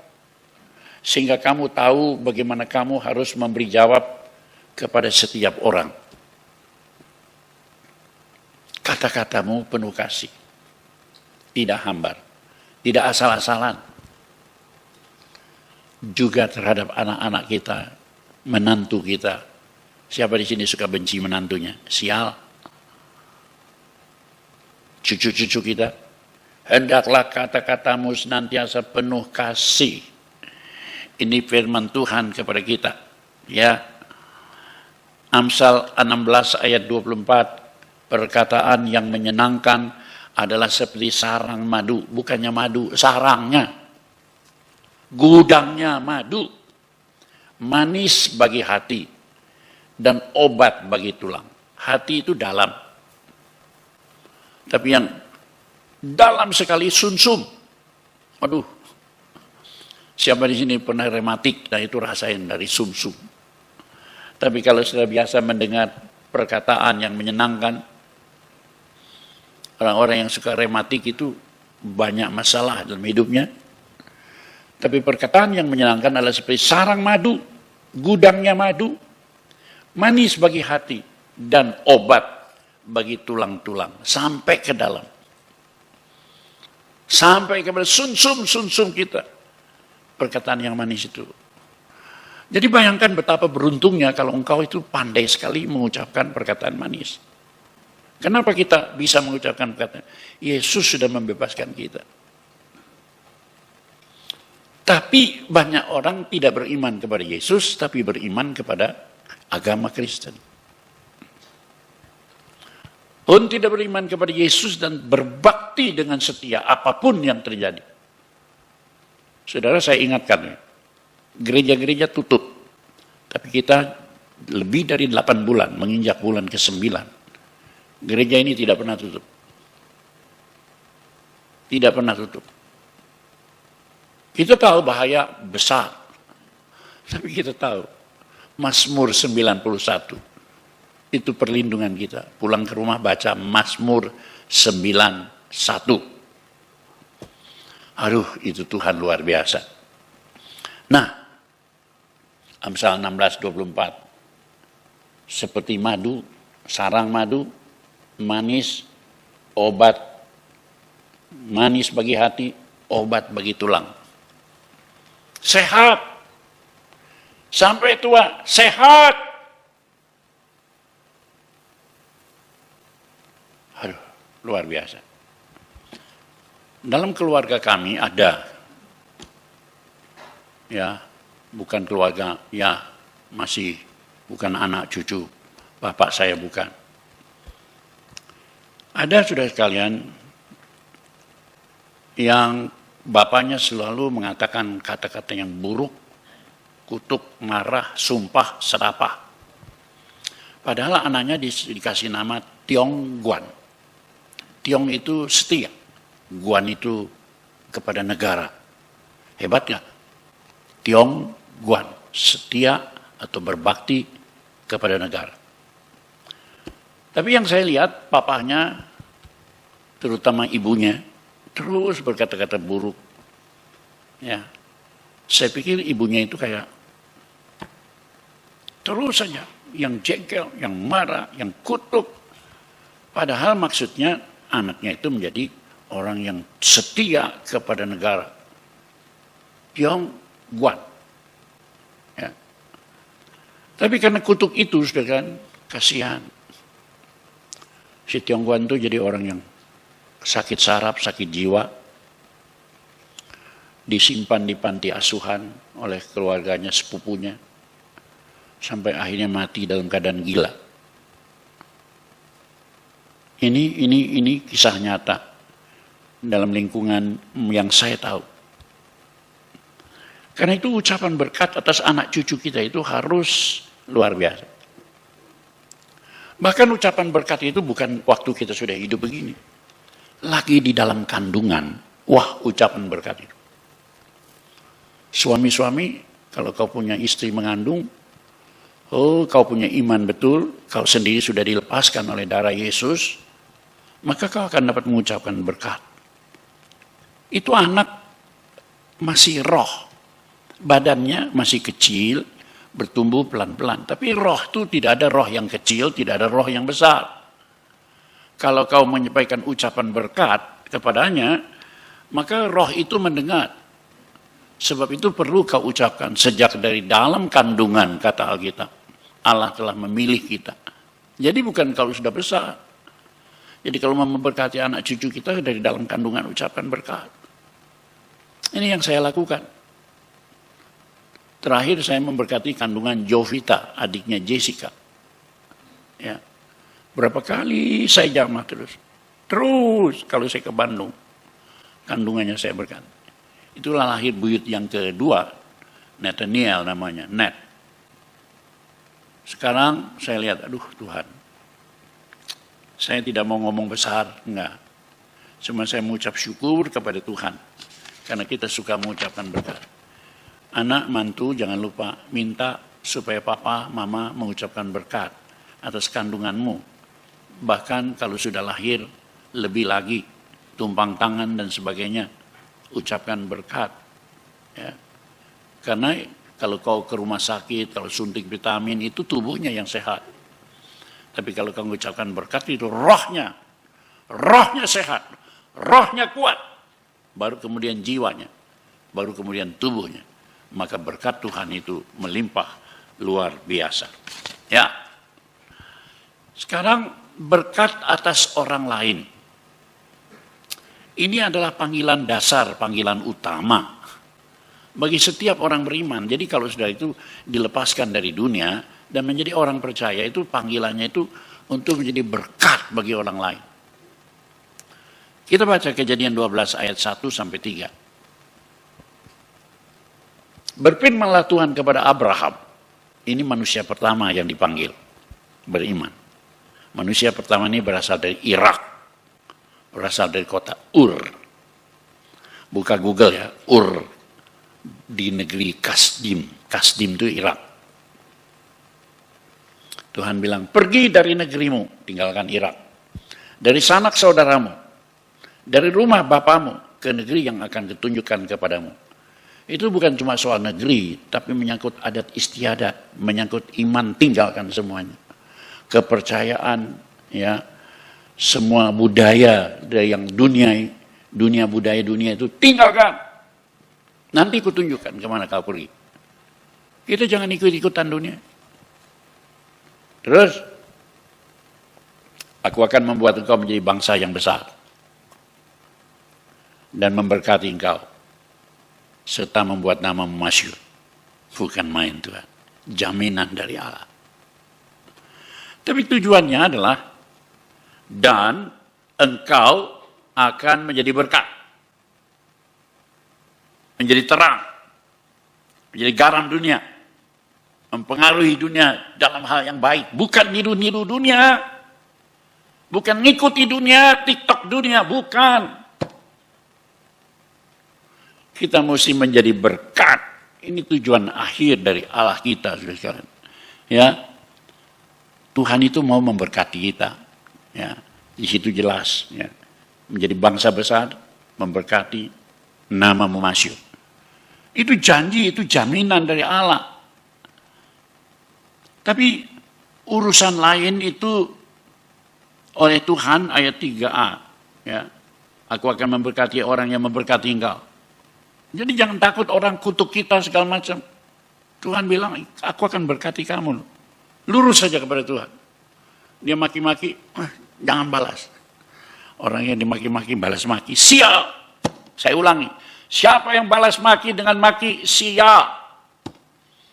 Sehingga kamu tahu bagaimana kamu harus memberi jawab kepada setiap orang. Kata-katamu penuh kasih. Tidak hambar. Tidak asal-asalan. Juga terhadap anak-anak kita, menantu kita. Siapa di sini suka benci menantunya? Sial. Cucu-cucu kita. Hendaklah kata-katamu senantiasa penuh kasih. Ini firman Tuhan kepada kita. Ya. Amsal 16 ayat 24. Perkataan yang menyenangkan adalah seperti sarang madu. Bukannya madu, sarangnya. Gudangnya madu. Manis bagi hati. Dan obat bagi tulang. Hati itu dalam. Tapi yang dalam sekali sumsum. Aduh. Siapa di sini pernah rematik? Nah itu rasain dari sumsum. Tapi kalau sudah biasa mendengar perkataan yang menyenangkan, orang-orang yang suka rematik itu banyak masalah dalam hidupnya. Tapi perkataan yang menyenangkan adalah seperti sarang madu, gudangnya madu, manis bagi hati, dan obat bagi tulang-tulang. Sampai ke dalam. Sampai kepada sumsum kita. Perkataan yang manis itu. Jadi bayangkan betapa beruntungnya kalau engkau itu pandai sekali mengucapkan perkataan manis. Kenapa kita bisa mengucapkan perkataan? Yesus sudah membebaskan kita. Tapi banyak orang tidak beriman kepada Yesus, tapi beriman kepada agama Kristen. Pun tidak beriman kepada Yesus dan berbakti dengan setia apapun yang terjadi. Saudara, saya ingatkan, gereja-gereja tutup. Tapi kita lebih dari 8 bulan, menginjak bulan ke-9. Gereja ini tidak pernah tutup. Tidak pernah tutup. Kita tahu bahaya besar. Tapi kita tahu, Mazmur 91. Itu perlindungan kita. Pulang ke rumah baca Mazmur 91. Aduh, itu Tuhan luar biasa. Nah, Amsal 16:24. Seperti madu, sarang madu, manis, obat, manis bagi hati, obat bagi tulang. Sehat. Sampai tua, sehat. Aduh, luar biasa. Dalam keluarga kami ada, ya, bukan keluarga, ya, masih bukan anak cucu, bapak saya bukan. Ada saudara sekalian yang bapaknya selalu mengatakan kata-kata yang buruk, kutuk, marah, sumpah, serapah. Padahal anaknya dikasih nama Tiong Guan. Tiong itu setia. Guan itu kepada negara. Hebat nggak? Tiong Guan, setia atau berbakti kepada negara. Tapi yang saya lihat, papahnya, terutama ibunya, terus berkata-kata buruk. Ya, saya pikir ibunya itu kayak terus saja, yang jengkel, yang marah, yang kutuk. Padahal maksudnya anaknya itu menjadi orang yang setia kepada negara. Tiong Guan. Ya. Tapi karena kutuk itu, sudah kan, kasihan. Si Tiong Guan itu jadi orang yang sakit saraf, sakit jiwa. Disimpan di panti asuhan oleh keluarganya, sepupunya. Sampai akhirnya mati dalam keadaan gila. Ini kisah nyata dalam lingkungan yang saya tahu. Karena itu ucapan berkat atas anak cucu kita itu harus luar biasa. Bahkan ucapan berkat itu bukan waktu kita sudah hidup begini. Lagi di dalam kandungan, wah ucapan berkat itu. Suami-suami, kalau kau punya istri mengandung, oh kau punya iman betul, kau sendiri sudah dilepaskan oleh darah Yesus, maka kau akan dapat mengucapkan berkat. Itu anak masih roh, badannya masih kecil, bertumbuh pelan-pelan. Tapi roh itu tidak ada roh yang kecil, tidak ada roh yang besar. Kalau kau menyampaikan ucapan berkat kepadanya, maka roh itu mendengar. Sebab itu perlu kau ucapkan sejak dari dalam kandungan, kata Alkitab. Allah telah memilih kita. Jadi bukan kalau sudah besar. Jadi kalau mau memberkati anak cucu kita dari dalam kandungan ucapan berkat. Ini yang saya lakukan. Terakhir saya memberkati kandungan Jovita, adiknya Jessica. Ya. Berapa kali saya jamah terus. Terus kalau saya ke Bandung, kandungannya saya berkati. Itulah lahir buyut yang kedua, Nathaniel namanya, Nat. Sekarang saya lihat, aduh Tuhan, saya tidak mau ngomong besar, enggak. Cuma saya mengucap syukur kepada Tuhan, karena kita suka mengucapkan berkat. Anak, mantu, jangan lupa minta supaya papa, mama mengucapkan berkat atas kandunganmu. Bahkan kalau sudah lahir, lebih lagi, tumpang tangan dan sebagainya, ucapkan berkat. Ya. Karena kalau kau ke rumah sakit, kalau suntik vitamin, itu tubuhnya yang sehat. Tapi kalau kau mengucapkan berkat, itu rohnya sehat, rohnya kuat. Baru kemudian jiwanya, baru kemudian tubuhnya. Maka berkat Tuhan itu melimpah luar biasa. Ya. Sekarang berkat atas orang lain. Ini adalah panggilan dasar, panggilan utama bagi setiap orang beriman. Jadi kalau sudah itu dilepaskan dari dunia dan menjadi orang percaya, itu panggilannya itu untuk menjadi berkat bagi orang lain. Kita baca Kejadian 12 ayat 1 sampai 3. Berfirmanlah Tuhan kepada Abraham. Ini manusia pertama yang dipanggil beriman. Manusia pertama ini berasal dari Irak. Berasal dari kota Ur. Buka Google ya, Ur. Di negeri Kasdim. Kasdim itu Irak. Tuhan bilang, pergi dari negerimu, tinggalkan Irak. Dari sanak saudaramu. Dari rumah bapamu ke negeri yang akan kutunjukkan kepadamu. Itu bukan cuma soal negeri, tapi menyangkut adat istiadat, menyangkut iman, tinggalkan semuanya. Kepercayaan, ya, semua budaya dari yang dunia budaya dunia itu tinggalkan. Nanti kutunjukkan kemana kau pergi. Kita jangan ikut-ikutan dunia. Terus, aku akan membuat engkau menjadi bangsa yang besar dan memberkati engkau, serta membuat namamu masyhur. Bukan main Tuhan. Jaminan dari Allah. Tapi tujuannya adalah, dan engkau akan menjadi berkat. Menjadi terang. Menjadi garam dunia. Mempengaruhi dunia dalam hal yang baik. Bukan niru-niru dunia. Bukan ngikuti dunia, TikTok dunia. Bukan. Kita mesti menjadi berkat. Ini tujuan akhir dari Allah kita, saudara. Ya, Tuhan itu mau memberkati kita. Ya, di situ jelas. Ya, menjadi bangsa besar, memberkati, namamu masyhur. Itu janji, itu jaminan dari Allah. Tapi urusan lain itu oleh Tuhan ayat 3a. Ya, aku akan memberkati orang yang memberkati engkau. Jadi jangan takut orang kutuk kita segala macam. Tuhan bilang, aku akan berkati kamu. Lurus saja kepada Tuhan. Dia maki-maki, jangan balas. Orang yang dimaki-maki, balas maki. Sial! Saya ulangi. Siapa yang balas maki dengan maki, sial.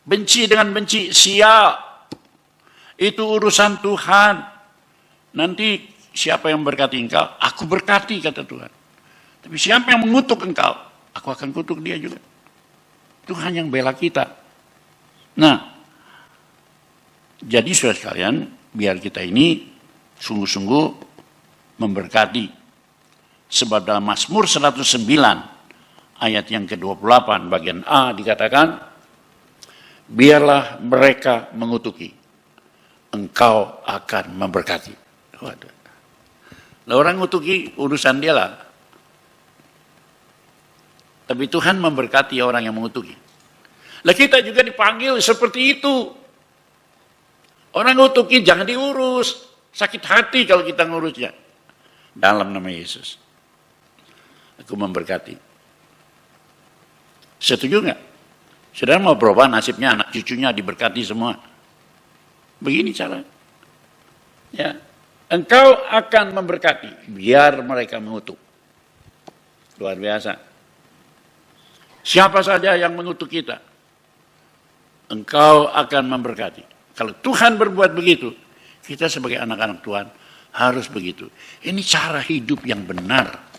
Benci dengan benci, sial. Itu urusan Tuhan. Nanti siapa yang memberkati engkau, aku berkati, kata Tuhan. Tapi siapa yang mengutuk engkau, aku akan kutuk dia juga. Tuhan yang bela kita. Nah, jadi saudara sekalian, biar kita ini sungguh-sungguh memberkati. Sebab dalam Mazmur 109 ayat yang ke-28 bagian A dikatakan, biarlah mereka mengutuki, engkau akan memberkati. Waduh. Nah, orang ngutuki urusan dia lah. Tapi Tuhan memberkati orang yang mengutuki. Lah kita juga dipanggil seperti itu. Orang ngutuki jangan diurus. Sakit hati kalau kita ngurusnya. Dalam nama Yesus. Aku memberkati. Setuju nggak? Saudara mau berubah nasibnya, anak cucunya diberkati semua. Begini cara. Ya. Engkau akan memberkati, biar mereka mengutuk. Luar biasa. Siapa saja yang mengutuk kita, engkau akan memberkati. Kalau Tuhan berbuat begitu, kita sebagai anak-anak Tuhan harus begitu. Ini cara hidup yang benar.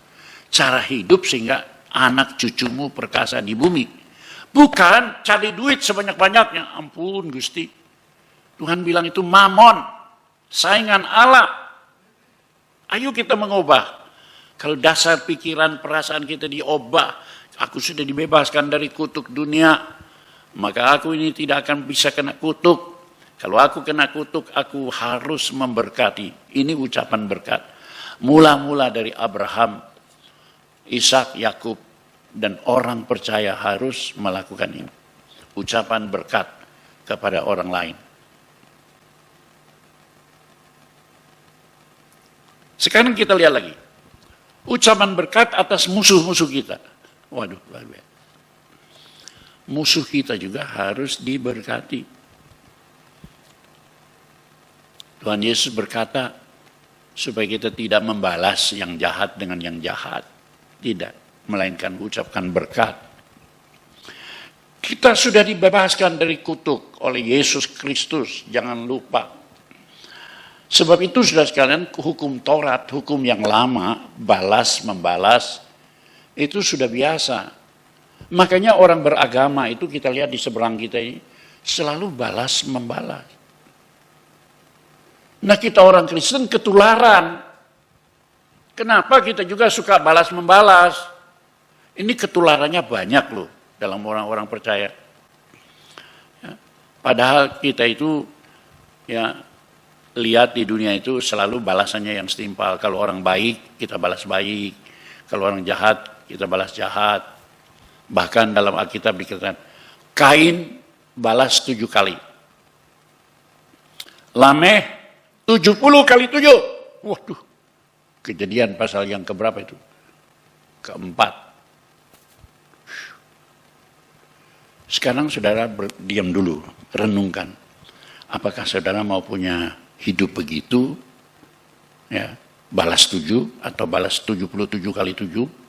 Cara hidup sehingga anak cucumu perkasa di bumi. Bukan cari duit sebanyak-banyaknya. Ampun Gusti. Tuhan bilang itu mamon. Saingan Allah. Ayo kita mengubah. Kalau dasar pikiran perasaan kita diubah. Aku sudah dibebaskan dari kutuk dunia. Maka aku ini tidak akan bisa kena kutuk. Kalau aku kena kutuk, aku harus memberkati. Ini ucapan berkat. Mula-mula dari Abraham, Ishak, Yakub, dan orang percaya harus melakukan ini. Ucapan berkat kepada orang lain. Sekarang kita lihat lagi. Ucapan berkat atas musuh-musuh kita. Waduh, luar biasa. Musuh kita juga harus diberkati. Tuhan Yesus berkata, supaya kita tidak membalas yang jahat dengan yang jahat. Tidak, melainkan ucapkan berkat. Kita sudah dibebaskan dari kutuk oleh Yesus Kristus, jangan lupa. Sebab itu sudah sekalian, hukum Taurat, hukum yang lama, balas membalas, itu sudah biasa. Makanya orang beragama itu kita lihat di seberang kita ini, selalu balas membalas. Nah kita orang Kristen ketularan. Kenapa kita juga suka balas membalas? Ini ketularannya banyak loh dalam orang-orang percaya. Ya, padahal kita itu ya lihat di dunia itu selalu balasannya yang setimpal. Kalau orang baik kita balas baik, kalau orang jahat kita balas jahat. Bahkan dalam Alkitab dikatakan Kain balas 7 kali. Lameh 70 kali 7. Waduh. Kejadian pasal yang keberapa itu? Keempat. Sekarang saudara diam dulu, renungkan. Apakah saudara mau punya hidup begitu? Ya, balas 7 atau balas 77 kali 7?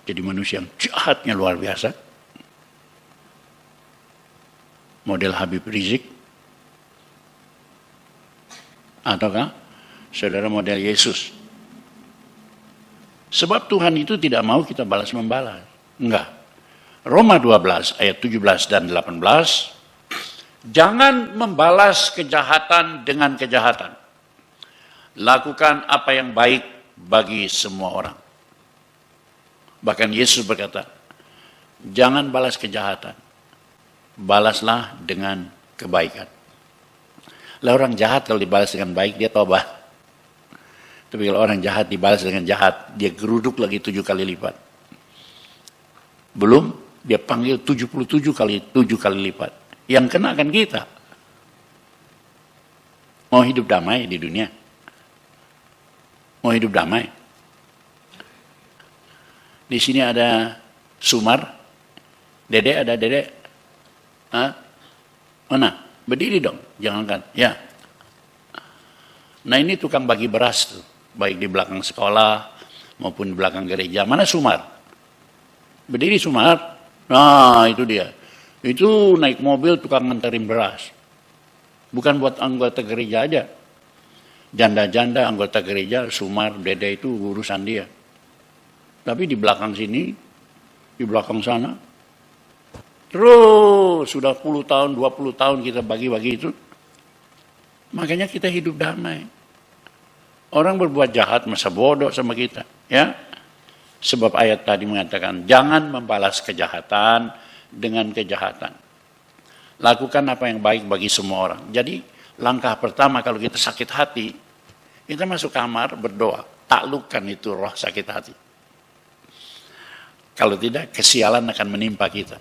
Jadi manusia yang jahatnya luar biasa. Model Habib Rizik. Ataukah saudara model Yesus? Sebab Tuhan itu tidak mau kita balas membalas. Enggak. Roma 12 ayat 17 dan 18. Jangan membalas kejahatan dengan kejahatan. Lakukan apa yang baik bagi semua orang. Bahkan Yesus berkata, jangan balas kejahatan. Balaslah dengan kebaikan. Lah orang jahat kalau dibalas dengan baik, dia tobat. Tapi kalau orang jahat dibalas dengan jahat, dia geruduk lagi 7 kali lipat. Belum, dia panggil 77 kali 7 kali lipat. Yang kena kan kita. Mau hidup damai di dunia? Mau hidup damai? Di sini ada Sumar. Dede, ada Dede? Hah? Mana? Berdiri dong, jangan kan. Ya. Nah ini tukang bagi beras tuh. Baik di belakang sekolah maupun di belakang gereja. Mana Sumar? Berdiri Sumar. Nah itu dia. Itu naik mobil tukang nganterin beras. Bukan buat anggota gereja aja. Janda-janda anggota gereja, Sumar, Dede itu urusan dia. Tapi di belakang sini, di belakang sana, terus sudah 10 tahun, 20 tahun kita bagi-bagi itu. Makanya kita hidup damai. Orang berbuat jahat masa bodoh sama kita, ya. Sebab ayat tadi mengatakan, jangan membalas kejahatan dengan kejahatan. Lakukan apa yang baik bagi semua orang. Jadi langkah pertama kalau kita sakit hati, kita masuk kamar berdoa, taklukkan itu roh sakit hati. Kalau tidak, kesialan akan menimpa kita.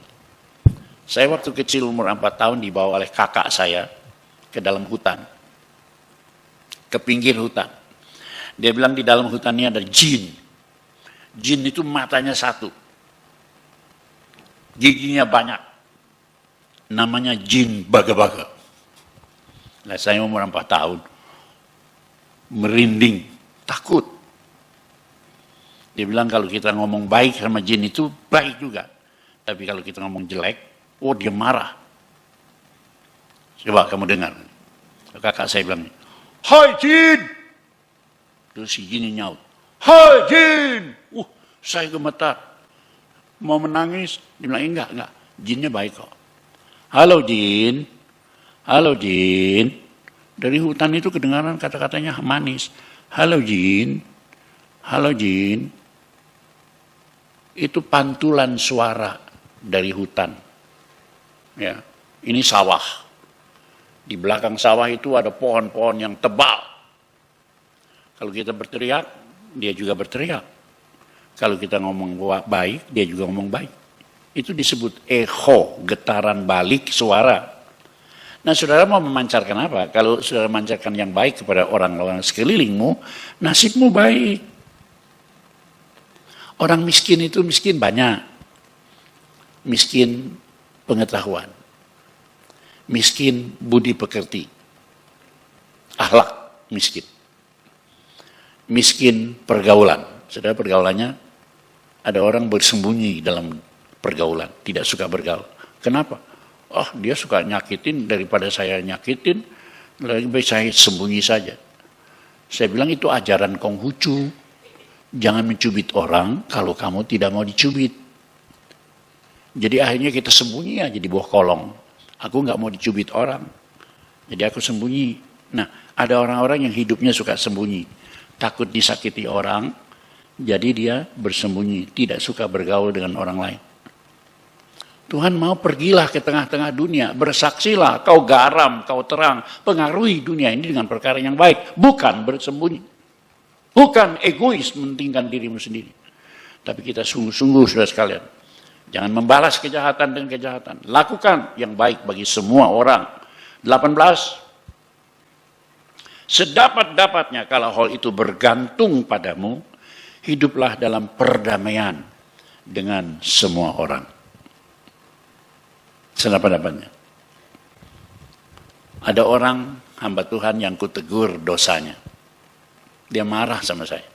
Saya waktu kecil umur 4 tahun dibawa oleh kakak saya ke dalam hutan, ke pinggir hutan. Dia bilang di dalam hutan ini ada jin. Jin itu matanya satu, giginya banyak. Namanya jin baga-baga. Nah, saya umur 4 tahun, merinding, takut. Dia bilang kalau kita ngomong baik sama jin itu baik juga. Tapi kalau kita ngomong jelek, oh dia marah. Coba kamu dengar. Kakak saya bilang, "Hai jin!" Terus si jin nyaut, "Hai jin!" Saya gemetar. Mau menangis, dia bilang, enggak. Jinnya baik kok. "Halo jin, halo jin." Dari hutan itu kedengaran kata-katanya manis. "Halo jin, halo jin." Itu pantulan suara dari hutan. Ya, ini sawah. Di belakang sawah itu ada pohon-pohon yang tebal. Kalau kita berteriak, dia juga berteriak. Kalau kita ngomong baik, dia juga ngomong baik. Itu disebut echo, getaran balik suara. Nah, saudara mau memancarkan apa? Kalau saudara memancarkan yang baik kepada orang-orang sekelilingmu, nasibmu baik. Orang miskin itu miskin banyak. Miskin pengetahuan. Miskin budi pekerti. Akhlak miskin. Miskin pergaulan. Saudara pergaulannya, ada orang bersembunyi dalam pergaulan, tidak suka bergaul. Kenapa? Oh, dia suka nyakitin, daripada saya nyakitin, lebih baik saya sembunyi saja. Saya bilang itu ajaran Konghucu. Jangan mencubit orang kalau kamu tidak mau dicubit. Jadi akhirnya kita sembunyi aja di bawah kolong. Aku nggak mau dicubit orang, jadi aku sembunyi. Nah, ada orang-orang yang hidupnya suka sembunyi, takut disakiti orang. Jadi dia bersembunyi, tidak suka bergaul dengan orang lain. Tuhan mau pergilah ke tengah-tengah dunia, bersaksilah, kau garam, kau terang, pengaruhi dunia ini dengan perkara yang baik, bukan bersembunyi. Bukan egois mementingkan dirimu sendiri. Tapi kita sungguh-sungguh saudara sekalian, jangan membalas kejahatan dengan kejahatan. Lakukan yang baik bagi semua orang. 18. Sedapat-dapatnya kalau hal itu bergantung padamu, hiduplah dalam perdamaian dengan semua orang. Sedapat-dapatnya. Ada orang hamba Tuhan yang kutegur dosanya. Dia marah sama saya.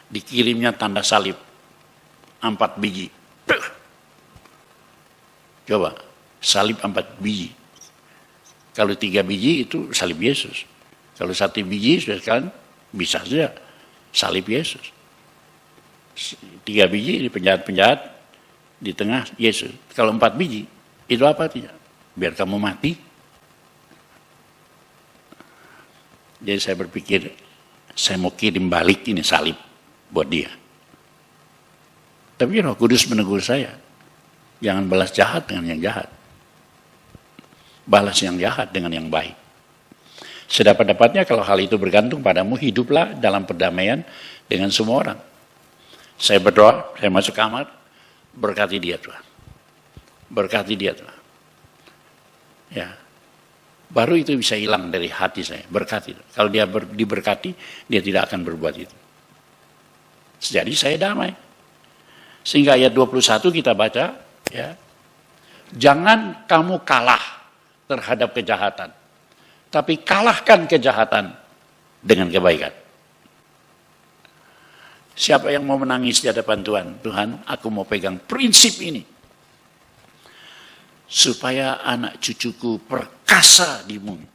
Dikirimnya tanda salib 4 biji. Coba, salib 4 biji. Kalau 3 biji itu salib Yesus. Kalau 1 biji sudah kan bisa saja salib Yesus. 3 biji di penjahat-penjahat, di tengah Yesus. Kalau 4 biji, itu apa tidak? Biar kamu mati. Jadi saya berpikir, saya mau kirim balik ini salib buat dia. Tapi Roh Kudus menegur saya, jangan balas jahat dengan yang jahat. Balas yang jahat dengan yang baik. Sedapat-dapatnya kalau hal itu bergantung padamu, hiduplah dalam perdamaian dengan semua orang. Saya berdoa, saya masuk kamar, berkati dia Tuhan. Berkati dia Tuhan. Ya. Baru itu bisa hilang dari hati saya, berkati. Kalau dia diberkati, dia tidak akan berbuat itu. Jadi saya damai. Sehingga ayat 21 kita baca, ya. Jangan kamu kalah terhadap kejahatan, tapi kalahkan kejahatan dengan kebaikan. Siapa yang mau menangis di hadapan Tuhan? Tuhan, aku mau pegang prinsip ini. Supaya anak cucuku perkasa di bumi.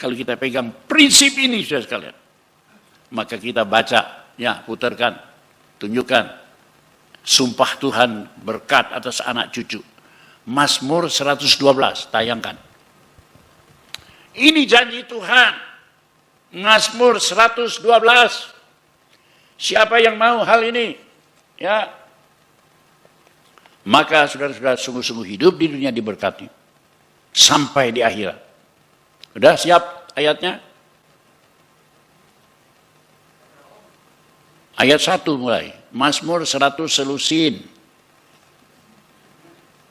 Kalau kita pegang prinsip ini, saudara sekalian, maka kita baca, ya, putarkan, tunjukkan, sumpah Tuhan berkat atas anak cucu. Mazmur 112, tayangkan. Ini janji Tuhan. Mazmur 112. Siapa yang mau hal ini? Ya. Maka saudara-saudara sungguh-sungguh hidup di dunia diberkati. Sampai di akhirat. Sudah siap ayatnya? Ayat 1 mulai. Mazmur 100 selusin.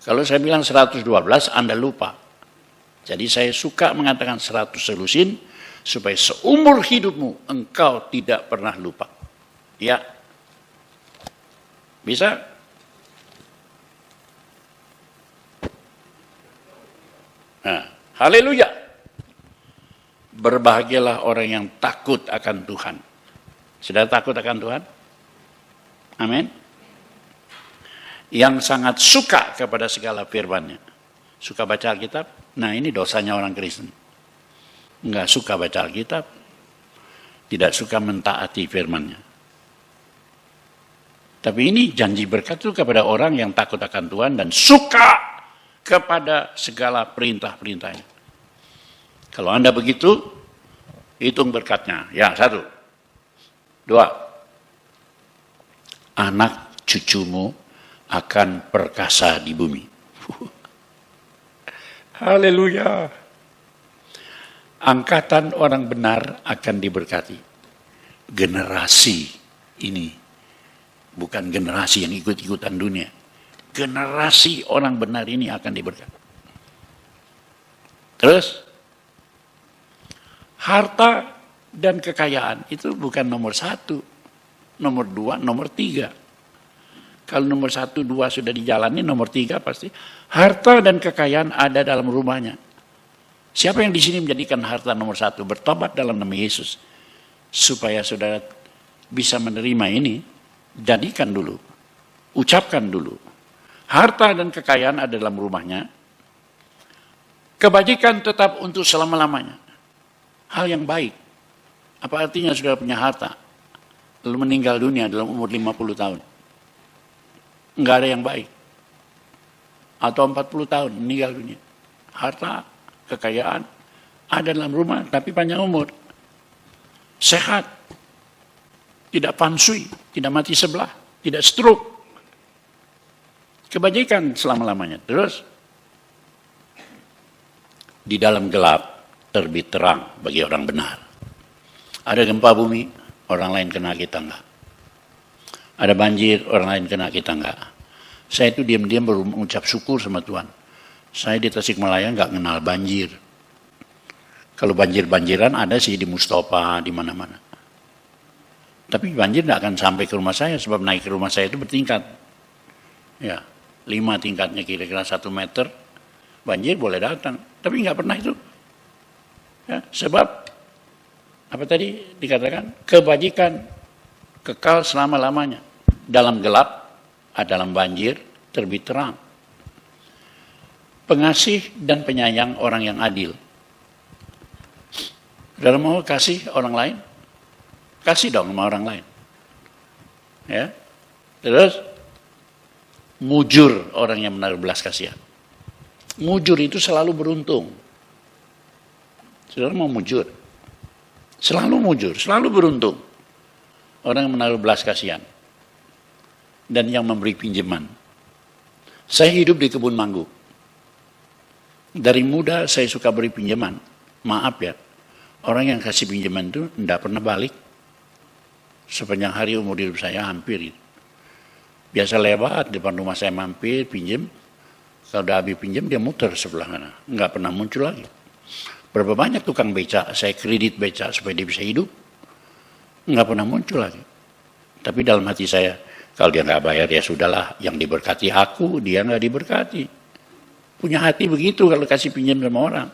Kalau saya bilang 112, Anda lupa. Jadi saya suka mengatakan 100 selusin, supaya seumur hidupmu engkau tidak pernah lupa. Ya. Bisa? Nah, haleluya. Berbahagialah orang yang takut akan Tuhan. Sudah takut akan Tuhan? Amin. Yang sangat suka kepada segala firman-Nya. Suka baca Alkitab? Nah, ini dosanya orang Kristen. Enggak suka baca Alkitab, tidak suka mentaati firman-Nya. Tapi ini janji berkat itu kepada orang yang takut akan Tuhan dan suka kepada segala perintah-perintahnya. Kalau Anda begitu, hitung berkatnya. Ya, 1. 2. Anak cucumu akan perkasa di bumi. Haleluya. Angkatan orang benar akan diberkati. Generasi ini bukan generasi yang ikut-ikutan dunia. Generasi orang benar ini akan diberkati. Terus, harta dan kekayaan itu bukan nomor 1, nomor 2, nomor 3. Kalau nomor 1, 2 sudah dijalani, nomor 3 pasti harta dan kekayaan ada dalam rumahnya. Siapa yang di sini menjadikan harta nomor 1? Bertobat dalam nama Yesus. Supaya saudara bisa menerima ini, jadikan dulu. Ucapkan dulu. Harta dan kekayaan ada dalam rumahnya. Kebajikan tetap untuk selama-lamanya. Hal yang baik. Apa artinya saudara punya harta, lalu meninggal dunia dalam umur 50 tahun? Enggak ada yang baik. Atau 40 tahun meninggal dunia. Harta, kekayaan, ada dalam rumah, tapi panjang umur. Sehat. Tidak pansui, tidak mati sebelah, tidak stroke. Kebajikan selama-lamanya. Terus, di dalam gelap terbit terang bagi orang benar. Ada gempa bumi, orang lain kena, kita enggak. Ada banjir, orang lain kena, kita enggak. Saya itu diam-diam baru mengucap syukur sama Tuhan. Saya di Tasikmalaya enggak kenal banjir. Kalau banjir-banjiran ada sih di Mustafa, di mana-mana. Tapi banjir enggak akan sampai ke rumah saya, sebab naik ke rumah saya itu bertingkat. Ya, 5 tingkatnya kira-kira 1 meter. Banjir boleh datang, tapi enggak pernah itu. Ya, sebab apa tadi dikatakan? Kebajikan kekal selama-lamanya. Dalam gelap, dalam banjir, terbit terang. Pengasih dan penyayang orang yang adil. Saudara mau kasih orang lain? Kasih dong sama orang lain. Ya. Terus, mujur orang yang menaruh belas kasihan. Mujur itu selalu beruntung. Saudara mau mujur? Selalu mujur, selalu beruntung. Orang yang menaruh belas kasihan. Dan yang memberi pinjaman. Saya hidup di Kebun Manggu. Dari muda saya suka beri pinjaman. Maaf ya, orang yang kasih pinjaman itu tidak pernah balik. Sepanjang hari umur hidup saya hampir. Biasa lewat depan rumah saya mampir, pinjam. Kalau udah habis pinjam, dia muter sebelah sana. Nggak pernah muncul lagi. Berapa banyak tukang beca, saya kredit beca supaya dia bisa hidup. Nggak pernah muncul lagi. Tapi dalam hati saya, kalau dia nggak bayar ya sudahlah. Yang diberkati aku, dia nggak diberkati. Punya hati begitu kalau kasih pinjam sama orang.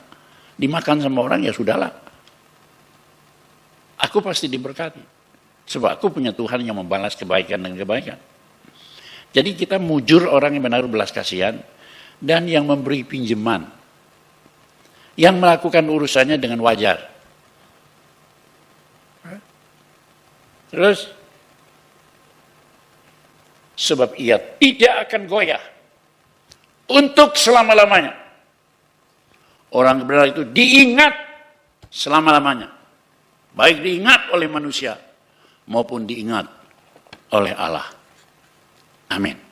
Dimakan sama orang ya sudahlah. Aku pasti diberkati. Sebab aku punya Tuhan yang membalas kebaikan dan kebaikan. Jadi kita mujur orang yang menaruh belas kasihan dan yang memberi pinjaman. yang melakukan urusannya dengan wajar. Terus, sebab ia tidak akan goyah untuk selama-lamanya. Orang benar itu diingat selama-lamanya. Baik diingat oleh manusia maupun diingat oleh Allah. Amin.